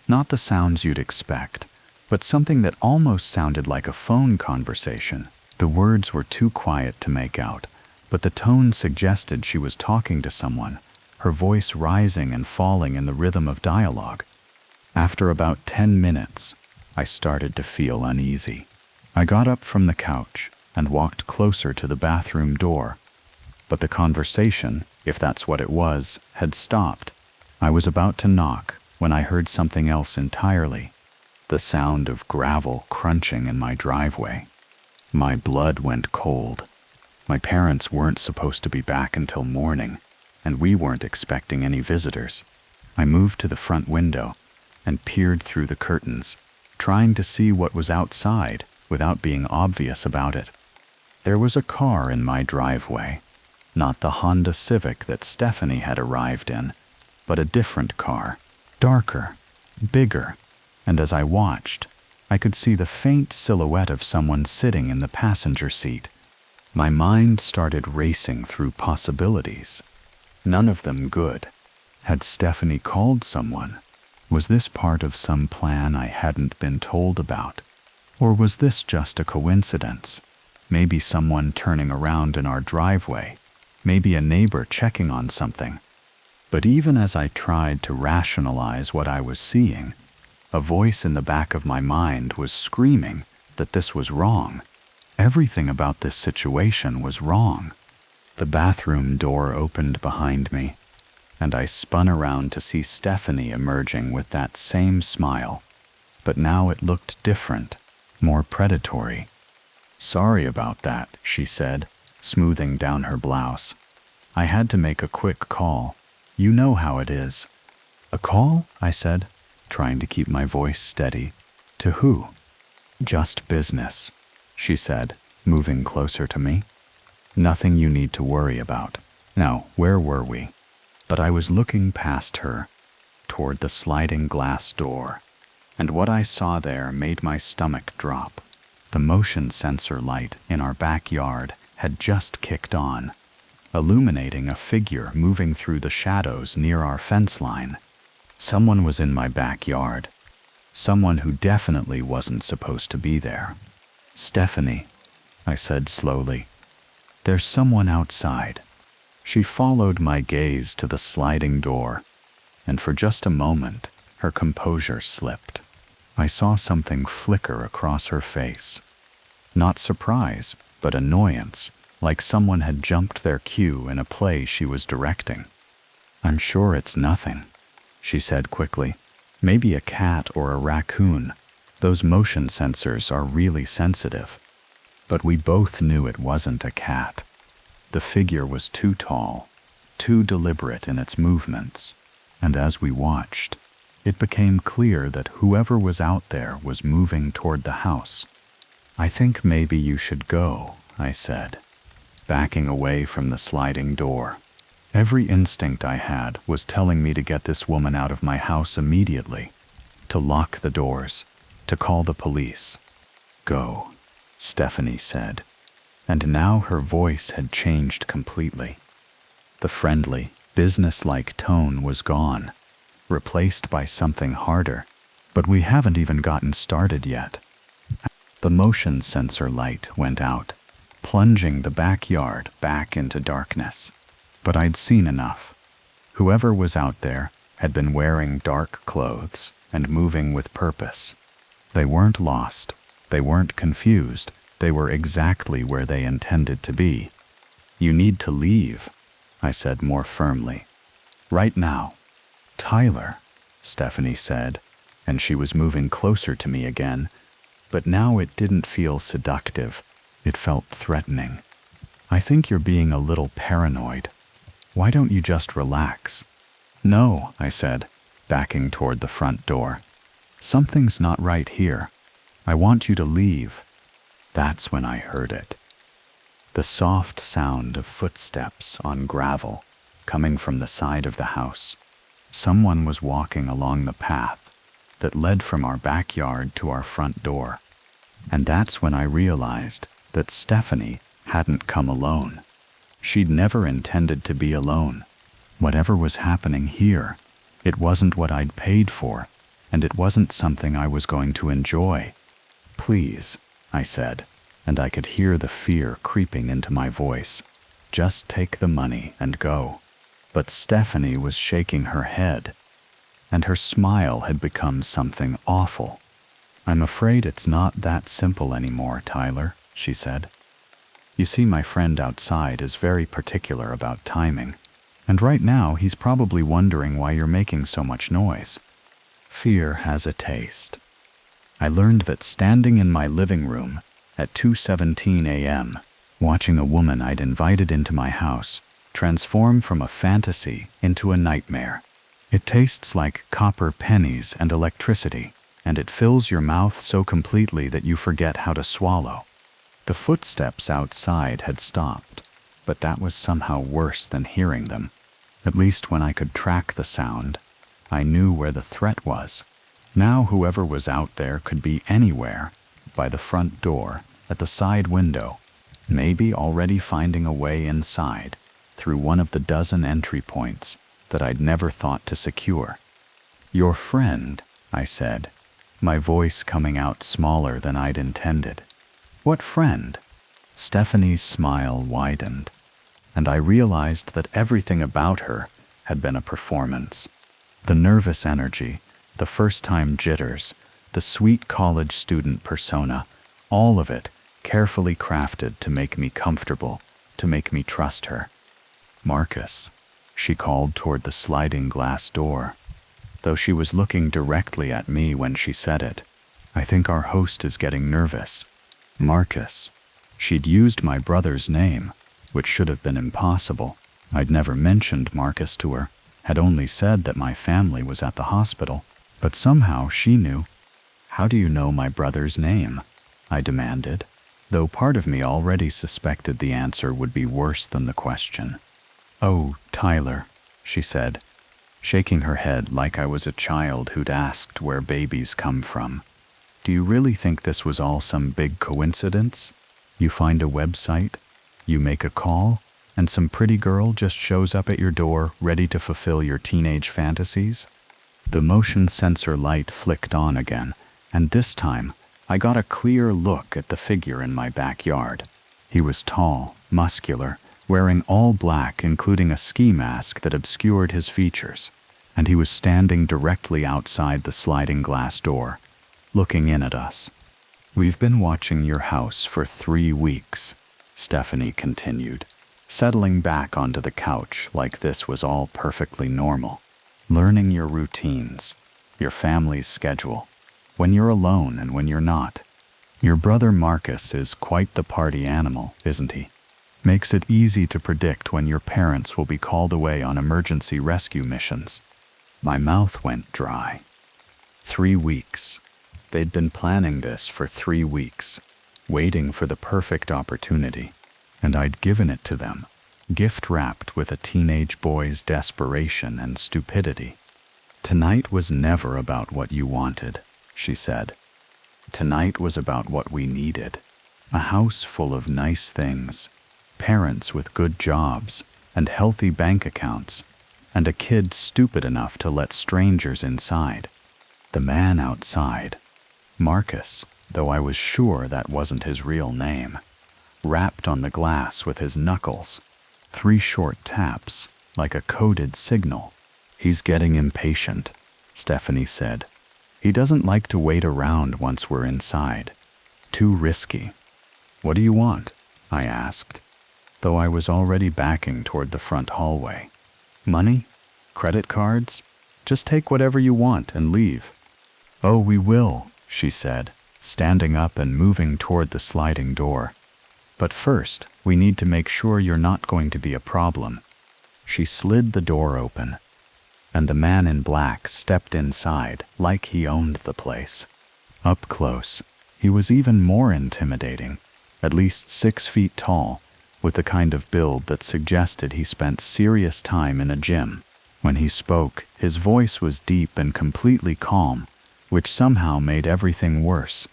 Not the sounds you'd expect, but something that almost sounded like a phone conversation. The words were too quiet to make out, but the tone suggested she was talking to someone, her voice rising and falling in the rhythm of dialogue. After about 10 minutes, I started to feel uneasy. I got up from the couch and walked closer to the bathroom door, but the conversation, if that's what it was, had stopped. I was about to knock when I heard something else entirely, the sound of gravel crunching in my driveway. My blood went cold. My parents weren't supposed to be back until morning, and we weren't expecting any visitors. I moved to the front window and peered through the curtains, trying to see what was outside without being obvious about it. There was a car in my driveway, not the Honda Civic that Stephanie had arrived in, but a different car, darker, bigger, and as I watched, I could see the faint silhouette of someone sitting in the passenger seat. My mind started racing through possibilities, none of them good. Had Stephanie called someone? Was this part of some plan I hadn't been told about? Or was this just a coincidence? Maybe someone turning around in our driveway, maybe a neighbor checking on something. But even as I tried to rationalize what I was seeing, a voice in the back of my mind was screaming that this was wrong. Everything about this situation was wrong. The bathroom door opened behind me, and I spun around to see Stephanie emerging with that same smile, but now it looked different, more predatory. "Sorry about that," she said, smoothing down her blouse. "I had to make a quick call. You know how it is." "A call?" I said, trying to keep my voice steady. "To who?" "Just business," she said, moving closer to me. "Nothing you need to worry about. Now, where were we?" But I was looking past her, toward the sliding glass door, and what I saw there made my stomach drop. The motion sensor light in our backyard had just kicked on, illuminating a figure moving through the shadows near our fence line. Someone was in my backyard. Someone who definitely wasn't supposed to be there. "Stephanie," I said slowly, "there's someone outside." She followed my gaze to the sliding door, and for just a moment, her composure slipped. I saw something flicker across her face. Not surprise, but annoyance, like someone had jumped their cue in a play she was directing. "I'm sure it's nothing," she said quickly. "Maybe a cat or a raccoon. Those motion sensors are really sensitive." But we both knew it wasn't a cat. The figure was too tall, too deliberate in its movements, and as we watched, it became clear that whoever was out there was moving toward the house. "I think maybe you should go," I said, backing away from the sliding door. Every instinct I had was telling me to get this woman out of my house immediately, to lock the doors, to call the police. "Go," Stephanie said, and now her voice had changed completely. The friendly, businesslike tone was gone, replaced by something harder, but we haven't even gotten started yet. The motion sensor light went out, plunging the backyard back into darkness. But I'd seen enough. Whoever was out there had been wearing dark clothes and moving with purpose. They weren't lost, they weren't confused, they were exactly where they intended to be. "You need to leave," I said more firmly. "Right now." "Tyler," Stephanie said, and she was moving closer to me again, but now it didn't feel seductive, it felt threatening. "I think you're being a little paranoid. Why don't you just relax?" "No," I said, backing toward the front door. "Something's not right here. I want you to leave." That's when I heard it. The soft sound of footsteps on gravel coming from the side of the house. Someone was walking along the path that led from our backyard to our front door. And that's when I realized that Stephanie hadn't come alone. She'd never intended to be alone. Whatever was happening here, it wasn't what I'd paid for, and it wasn't something I was going to enjoy. "Please," I said, and I could hear the fear creeping into my voice. "Just take the money and go." But Stephanie was shaking her head, and her smile had become something awful. "I'm afraid it's not that simple anymore, Tyler," she said. "You see, my friend outside is very particular about timing, and right now he's probably wondering why you're making so much noise. Fear has a taste. I learned that standing in my living room at 2:17 a.m., watching a woman I'd invited into my house transform from a fantasy into a nightmare. It tastes like copper pennies and electricity, and it fills your mouth so completely that you forget how to swallow. The footsteps outside had stopped, but that was somehow worse than hearing them. At least when I could track the sound, I knew where the threat was. Now whoever was out there could be anywhere, by the front door, at the side window, maybe already finding a way inside through one of the dozen entry points that I'd never thought to secure. "Your friend," I said, my voice coming out smaller than I'd intended. "What friend?" Stephanie's smile widened, and I realized that everything about her had been a performance. The nervous energy, the first-time jitters, the sweet college student persona, all of it carefully crafted to make me comfortable, to make me trust her. "Marcus," she called toward the sliding glass door. Though she was looking directly at me when she said it, "I think our host is getting nervous." Marcus. She'd used my brother's name, which should have been impossible. I'd never mentioned Marcus to her, had only said that my family was at the hospital, but somehow she knew. "How do you know my brother's name?" I demanded, though part of me already suspected the answer would be worse than the question. "Oh, Tyler," she said, shaking her head like I was a child who'd asked where babies come from. "Do you really think this was all some big coincidence? You find a website, you make a call, and some pretty girl just shows up at your door ready to fulfill your teenage fantasies?" The motion sensor light flicked on again, and this time I got a clear look at the figure in my backyard. He was tall, muscular, wearing all black including a ski mask that obscured his features, and he was standing directly outside the sliding glass door, looking in at us. "We've been watching your house for 3 weeks," Stephanie continued, settling back onto the couch like this was all perfectly normal. "Learning your routines, your family's schedule, when you're alone and when you're not. Your brother Marcus is quite the party animal, isn't he? Makes it easy to predict when your parents will be called away on emergency rescue missions." My mouth went dry. 3 weeks. They'd been planning this for 3 weeks, waiting for the perfect opportunity, and I'd given it to them, gift-wrapped with a teenage boy's desperation and stupidity. "Tonight was never about what you wanted," she said. "Tonight was about what we needed. A house full of nice things, parents with good jobs and healthy bank accounts, and a kid stupid enough to let strangers inside. The man outside, Marcus, though I was sure that wasn't his real name, rapped on the glass with his knuckles, 3 short taps, like a coded signal. "He's getting impatient," Stephanie said. "He doesn't like to wait around once we're inside. Too risky." "What do you want?" I asked, though I was already backing toward the front hallway. "Money? Credit cards? Just take whatever you want and leave." "Oh, we will," she said, standing up and moving toward the sliding door. "But first, we need to make sure you're not going to be a problem." She slid the door open, and the man in black stepped inside like he owned the place. Up close, he was even more intimidating, at least 6 feet tall, with the kind of build that suggested he spent serious time in a gym. When he spoke, his voice was deep and completely calm, which somehow made everything worse.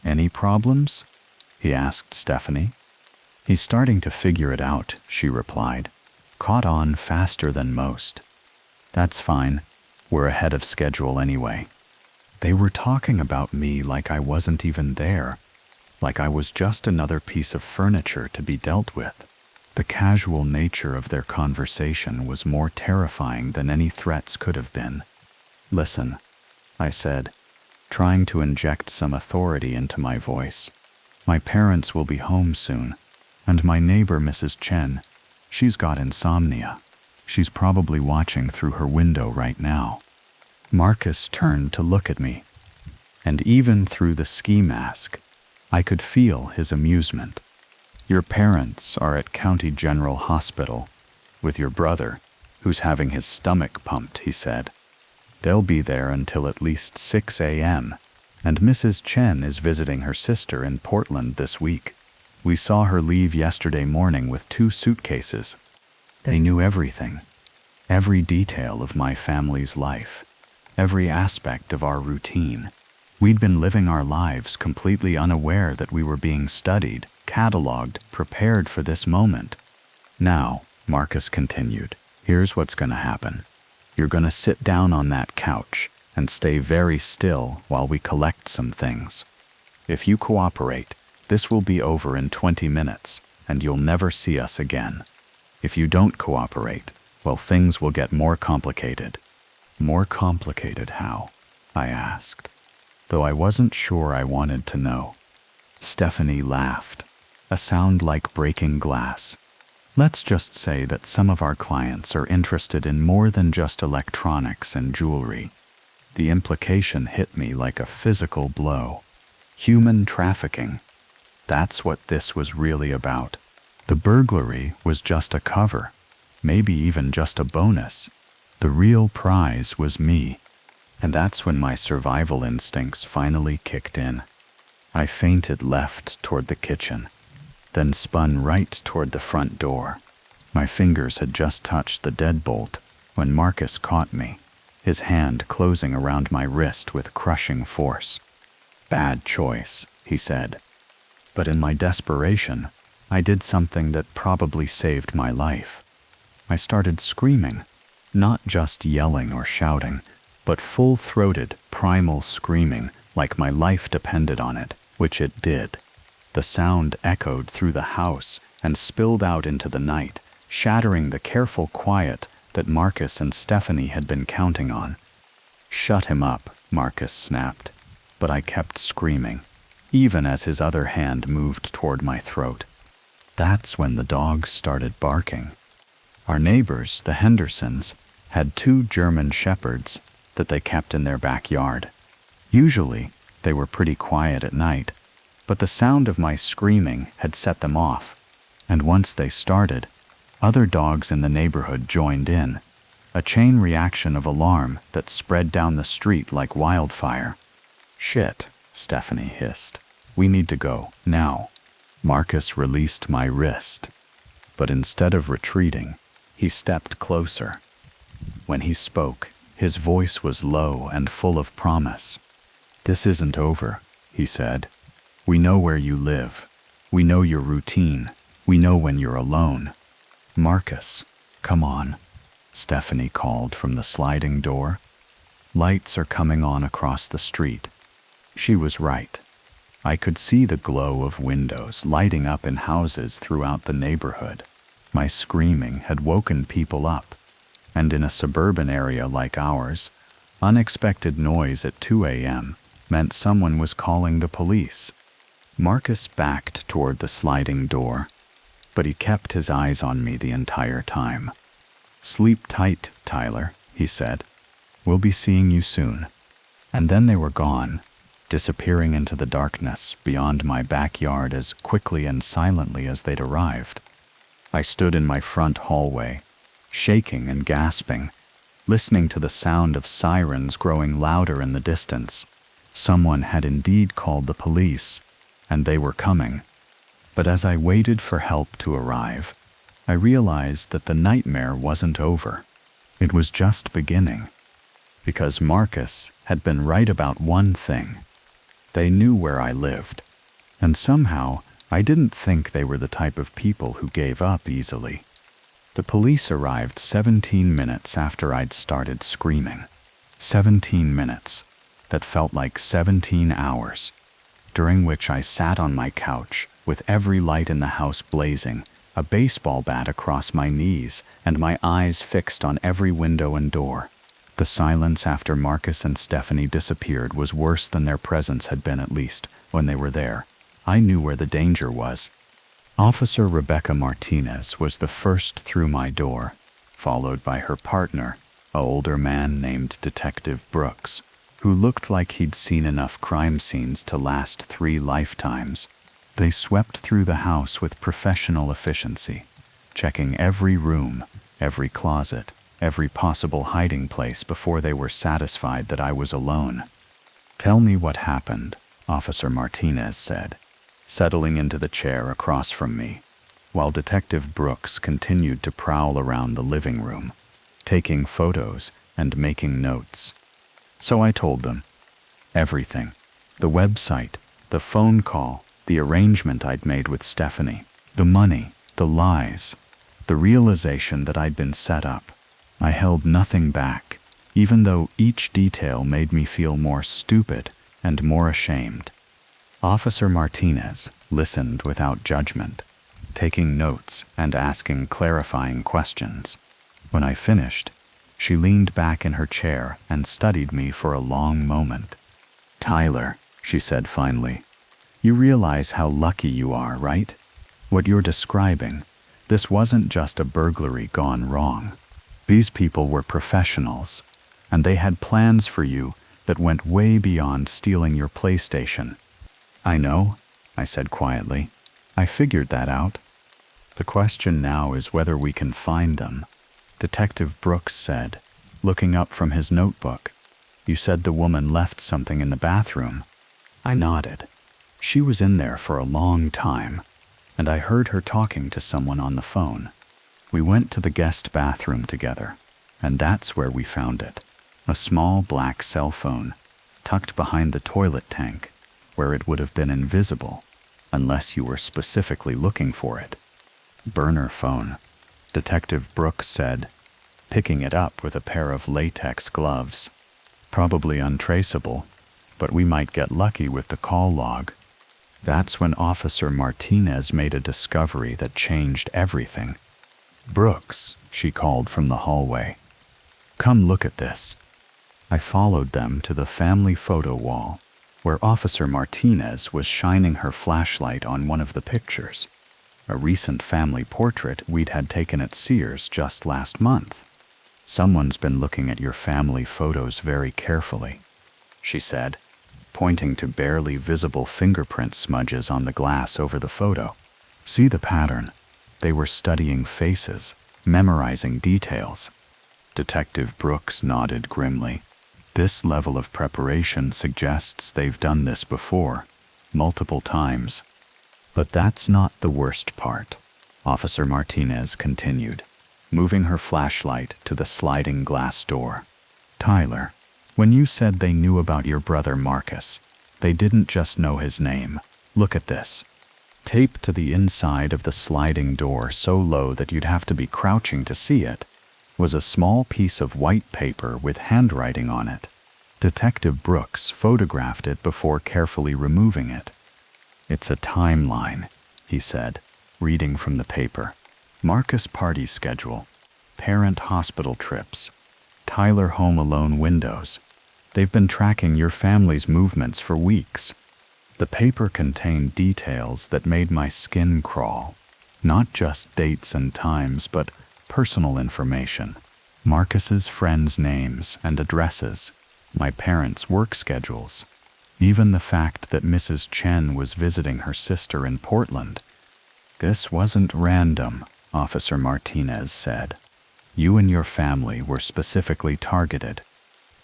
"Any problems?" he asked Stephanie. "He's starting to figure it out," she replied. "Caught on faster than most." "That's fine. We're ahead of schedule anyway." They were talking about me like I wasn't even there, like I was just another piece of furniture to be dealt with. The casual nature of their conversation was more terrifying than any threats could have been. "Listen," I said, trying to inject some authority into my voice. "My parents will be home soon, and my neighbor, Mrs. Chen, she's got insomnia. She's probably watching through her window right now." Marcus turned to look at me, and even through the ski mask, I could feel his amusement. "Your parents are at County General Hospital with your brother, who's having his stomach pumped," he said. "They'll be there until at least 6 a.m., and Mrs. Chen is visiting her sister in Portland this week. We saw her leave yesterday morning with 2 suitcases. They knew everything, every detail of my family's life, every aspect of our routine. We'd been living our lives completely unaware that we were being studied, cataloged, prepared for this moment. Now," Marcus continued, "here's what's going to happen. You're going to sit down on that couch and stay very still while we collect some things. If you cooperate, this will be over in 20 minutes, and you'll never see us again. If you don't cooperate, Well, things will get more complicated. More complicated how? I asked, though I wasn't sure I wanted to know. Stephanie laughed, a sound like breaking glass. Let's just say that some of our clients are interested in more than just electronics and jewelry. The implication hit me like a physical blow. Human trafficking. That's what this was really about. The burglary was just a cover, maybe even just a bonus. The real prize was me. And that's when my survival instincts finally kicked in. I fainted left toward the kitchen, then spun right toward the front door. My fingers had just touched the deadbolt when Marcus caught me, his hand closing around my wrist with crushing force. "Bad choice," he said. But in my desperation, I did something that probably saved my life. I started screaming, not just yelling or shouting, but full-throated, primal screaming like my life depended on it, which it did. The sound echoed through the house and spilled out into the night, shattering the careful quiet that Marcus and Stephanie had been counting on. "Shut him up," Marcus snapped, but I kept screaming, even as his other hand moved toward my throat. That's when the dogs started barking. Our neighbors, the Hendersons, had 2 German shepherds that they kept in their backyard. Usually, they were pretty quiet at night, but the sound of my screaming had set them off, and once they started, other dogs in the neighborhood joined in, a chain reaction of alarm that spread down the street like wildfire. "Shit," Stephanie hissed. "We need to go, now." Marcus released my wrist, but instead of retreating, he stepped closer. When he spoke, his voice was low and full of promise. "This isn't over," he said. "We know where you live. We know your routine. We know when you're alone." "Marcus, come on," Stephanie called from the sliding door. "Lights are coming on across the street." She was right. I could see the glow of windows lighting up in houses throughout the neighborhood. My screaming had woken people up, and in a suburban area like ours, unexpected noise at 2 a.m. meant someone was calling the police. Marcus backed toward the sliding door, but he kept his eyes on me the entire time. "Sleep tight, Tyler," he said. "We'll be seeing you soon." And then they were gone, disappearing into the darkness beyond my backyard as quickly and silently as they'd arrived. I stood in my front hallway, shaking and gasping, listening to the sound of sirens growing louder in the distance. Someone had indeed called the police, and they were coming. But as I waited for help to arrive, I realized that the nightmare wasn't over. It was just beginning. Because Marcus had been right about one thing. They knew where I lived, and somehow I didn't think they were the type of people who gave up easily. The police arrived 17 minutes after I'd started screaming. 17 minutes that felt like 17 hours, during which I sat on my couch with every light in the house blazing, a baseball bat across my knees, and my eyes fixed on every window and door. The silence after Marcus and Stephanie disappeared was worse than their presence had been, at least when they were there. I knew where the danger was. Officer Rebecca Martinez was the first through my door, followed by her partner, an older man named Detective Brooks, who looked like he'd seen enough crime scenes to last 3 lifetimes. They swept through the house with professional efficiency, checking every room, every closet, every possible hiding place before they were satisfied that I was alone. "Tell me what happened," Officer Martinez said, settling into the chair across from me, while Detective Brooks continued to prowl around the living room, taking photos and making notes. So I told them. Everything. The website, the phone call, the arrangement I'd made with Stephanie, the money, the lies, the realization that I'd been set up. I held nothing back, even though each detail made me feel more stupid and more ashamed. Officer Martinez listened without judgment, taking notes and asking clarifying questions. When I finished, she leaned back in her chair and studied me for a long moment. "Tyler," she said finally, "you realize how lucky you are, right? What you're describing, this wasn't just a burglary gone wrong. These people were professionals, and they had plans for you that went way beyond stealing your PlayStation." "I know," I said quietly. "I figured that out. The question now is whether we can find them," Detective Brooks said, looking up from his notebook. "You said the woman left something in the bathroom." I nodded. "She was in there for a long time, and I heard her talking to someone on the phone. We went to the guest bathroom together, and that's where we found it. A small black cell phone, tucked behind the toilet tank, where it would have been invisible, unless you were specifically looking for it." "Burner phone," Detective Brooks said, picking it up with a pair of latex gloves. "Probably untraceable, but we might get lucky with the call log." That's when Officer Martinez made a discovery that changed everything. "Brooks," she called from the hallway, "come look at this." I followed them to the family photo wall, where Officer Martinez was shining her flashlight on one of the pictures, a recent family portrait we'd had taken at Sears just last month. "Someone's been looking at your family photos very carefully," she said, pointing to barely visible fingerprint smudges on the glass over the photo. "See the pattern? They were studying faces, memorizing details." Detective Brooks nodded grimly. "This level of preparation suggests they've done this before, multiple times." "But that's not the worst part," Officer Martinez continued, moving her flashlight to the sliding glass door. "Tyler, when you said they knew about your brother Marcus, they didn't just know his name. Look at this." Taped to the inside of the sliding door so low that you'd have to be crouching to see it, was a small piece of white paper with handwriting on it. Detective Brooks photographed it before carefully removing it. "It's a timeline," he said, reading from the paper. "Marcus party schedule, parent hospital trips, Tyler home alone windows. They've been tracking your family's movements for weeks." The paper contained details that made my skin crawl. Not just dates and times, but personal information. Marcus's friends' names and addresses, my parents' work schedules, even the fact that Mrs. Chen was visiting her sister in Portland. "This wasn't random," Officer Martinez said. "You and your family were specifically targeted."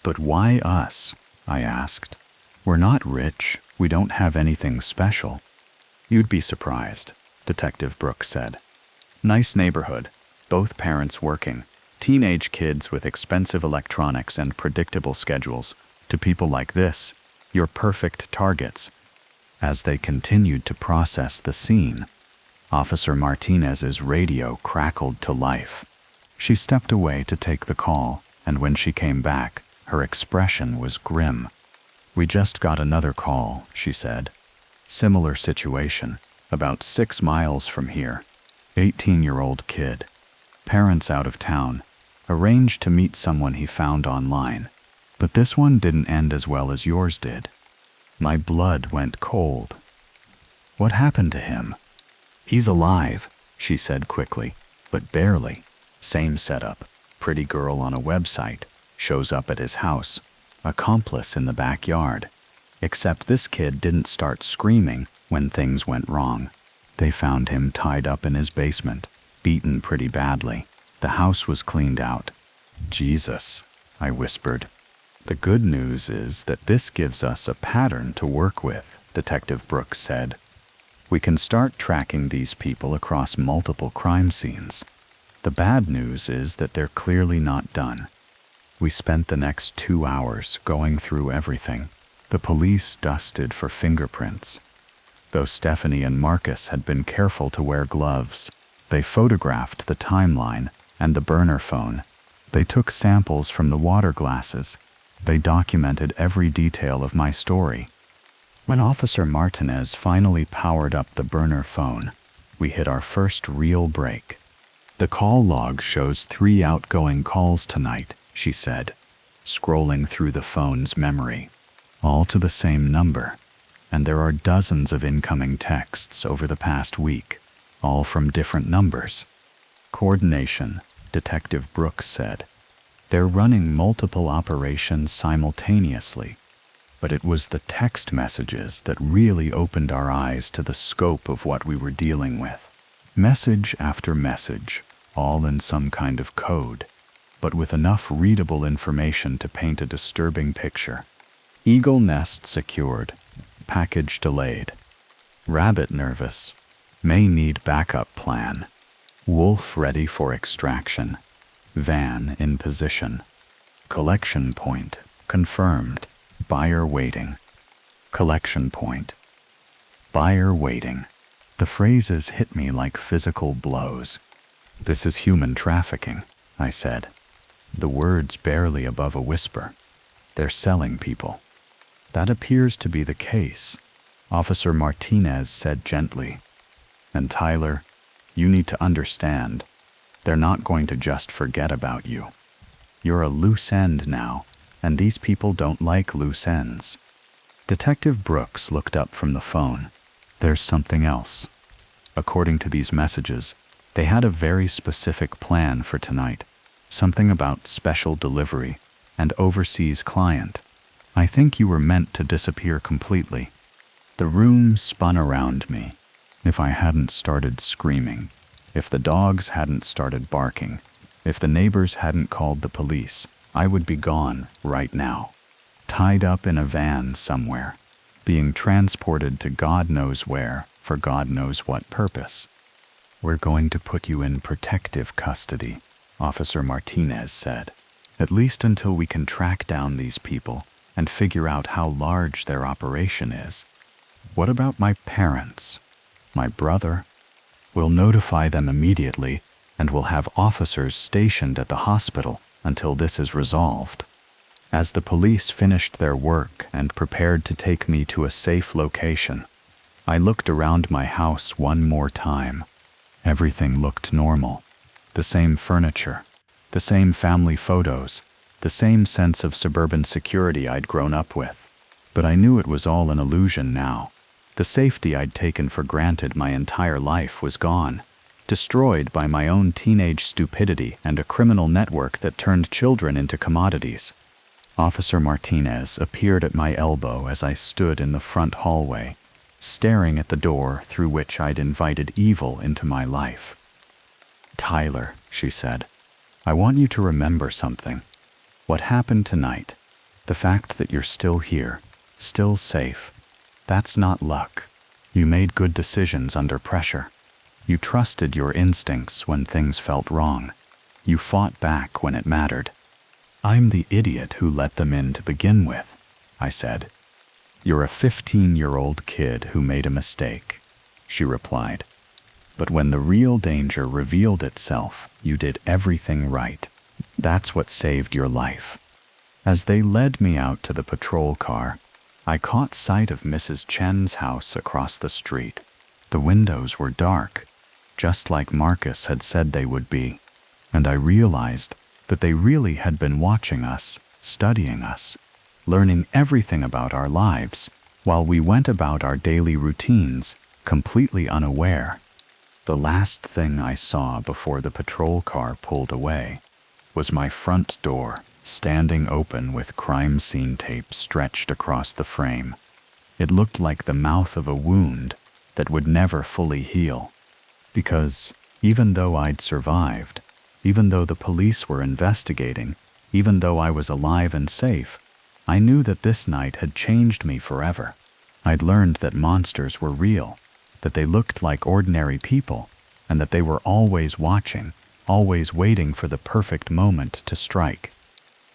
"But why us?" I asked. "We're not rich. We don't have anything special." "You'd be surprised," Detective Brooks said. "Nice neighborhood, both parents working, teenage kids with expensive electronics and predictable schedules. To people like this, you're perfect targets." As they continued to process the scene, Officer Martinez's radio crackled to life. She stepped away to take the call, and when she came back, her expression was grim. "We just got another call," she said. "Similar situation, about 6 miles from here. 18-year-old kid. Parents out of town. Arranged to meet someone he found online. But this one didn't end as well as yours did." My blood went cold. "What happened to him?" "He's alive," she said quickly, "but barely. Same setup. Pretty girl on a website. Shows up at his house. Accomplice in the backyard. Except this kid didn't start screaming when things went wrong. They found him tied up in his basement, beaten pretty badly. The house was cleaned out." "Jesus," I whispered. "The good news is that this gives us a pattern to work with," Detective Brooks said. "We can start tracking these people across multiple crime scenes. The bad news is that they're clearly not done." We spent the next 2 hours going through everything. The police dusted for fingerprints. Though Stephanie and Marcus had been careful to wear gloves, they photographed the timeline and the burner phone. They took samples from the water glasses. They documented every detail of my story. When Officer Martinez finally powered up the burner phone, we hit our first real break. "The call log shows 3 outgoing calls tonight," she said, scrolling through the phone's memory, all to the same number, and there are dozens of incoming texts over the past week, all from different numbers. "Coordination," Detective Brooks said. "They're running multiple operations simultaneously." But it was the text messages that really opened our eyes to the scope of what we were dealing with. Message after message, all in some kind of code, but with enough readable information to paint a disturbing picture. Eagle nest secured, package delayed. Rabbit nervous, may need backup plan. Wolf ready for extraction. Van in position. Collection point confirmed. Buyer waiting. Collection point. Buyer waiting. The phrases hit me like physical blows. "This is human trafficking," I said, the words barely above a whisper. "They're selling people." "That appears to be the case," Officer Martinez said gently. "And Tyler, you need to understand, they're not going to just forget about you. You're a loose end now, and these people don't like loose ends." Detective Brooks looked up from the phone. "There's something else. According to these messages, they had a very specific plan for tonight, something about special delivery and overseas client. I think you were meant to disappear completely." The room spun around me. If I hadn't started screaming, if the dogs hadn't started barking, if the neighbors hadn't called the police, I would be gone right now, tied up in a van somewhere, being transported to God knows where for God knows what purpose. "We're going to put you in protective custody," Officer Martinez said, "at least until we can track down these people and figure out how large their operation is." "What about my parents? My brother?" "We'll notify them immediately, and we'll have officers stationed at the hospital until this is resolved." As the police finished their work and prepared to take me to a safe location, I looked around my house one more time. Everything looked normal. The same furniture, the same family photos, the same sense of suburban security I'd grown up with. But I knew it was all an illusion now. The safety I'd taken for granted my entire life was gone, destroyed by my own teenage stupidity and a criminal network that turned children into commodities. Officer Martinez appeared at my elbow as I stood in the front hallway, staring at the door through which I'd invited evil into my life. "Tyler," she said, "I want you to remember something. What happened tonight, the fact that you're still here, still safe, that's not luck. You made good decisions under pressure. You trusted your instincts when things felt wrong. You fought back when it mattered." "I'm the idiot who let them in to begin with," I said. "You're a 15-year-old kid who made a mistake," she replied. "But when the real danger revealed itself, you did everything right. That's what saved your life." As they led me out to the patrol car, I caught sight of Mrs. Chen's house across the street. The windows were dark, just like Marcus had said they would be, and I realized that they really had been watching us, studying us, learning everything about our lives, while we went about our daily routines, completely unaware. The last thing I saw before the patrol car pulled away was my front door standing open with crime scene tape stretched across the frame. It looked like the mouth of a wound that would never fully heal. Because even though I'd survived, even though the police were investigating, even though I was alive and safe, I knew that this night had changed me forever. I'd learned that monsters were real, that they looked like ordinary people, and that they were always watching, always waiting for the perfect moment to strike.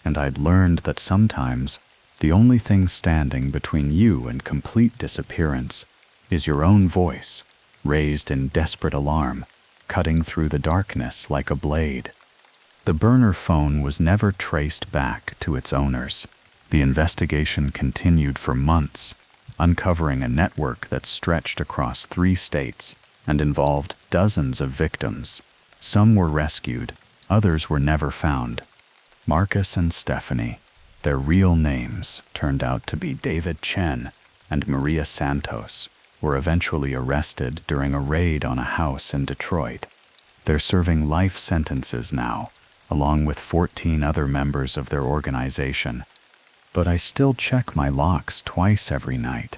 And I'd learned that sometimes the only thing standing between you and complete disappearance is your own voice, raised in desperate alarm, cutting through the darkness like a blade. The burner phone was never traced back to its owners. The investigation continued for months, uncovering a network that stretched across 3 states and involved dozens of victims. Some were rescued, others were never found. Marcus and Stephanie, their real names turned out to be David Chen and Maria Santos, were eventually arrested during a raid on a house in Detroit. They're serving life sentences now, along with 14 other members of their organization. But I still check my locks twice every night.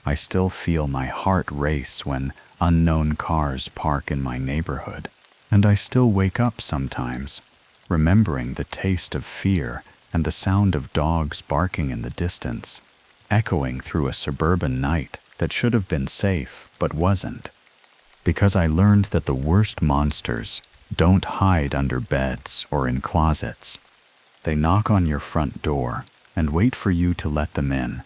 I still feel my heart race when unknown cars park in my neighborhood. And I still wake up sometimes, remembering the taste of fear and the sound of dogs barking in the distance, echoing through a suburban night that should have been safe but wasn't. Because I learned that the worst monsters don't hide under beds or in closets. They knock on your front door and wait for you to let them in.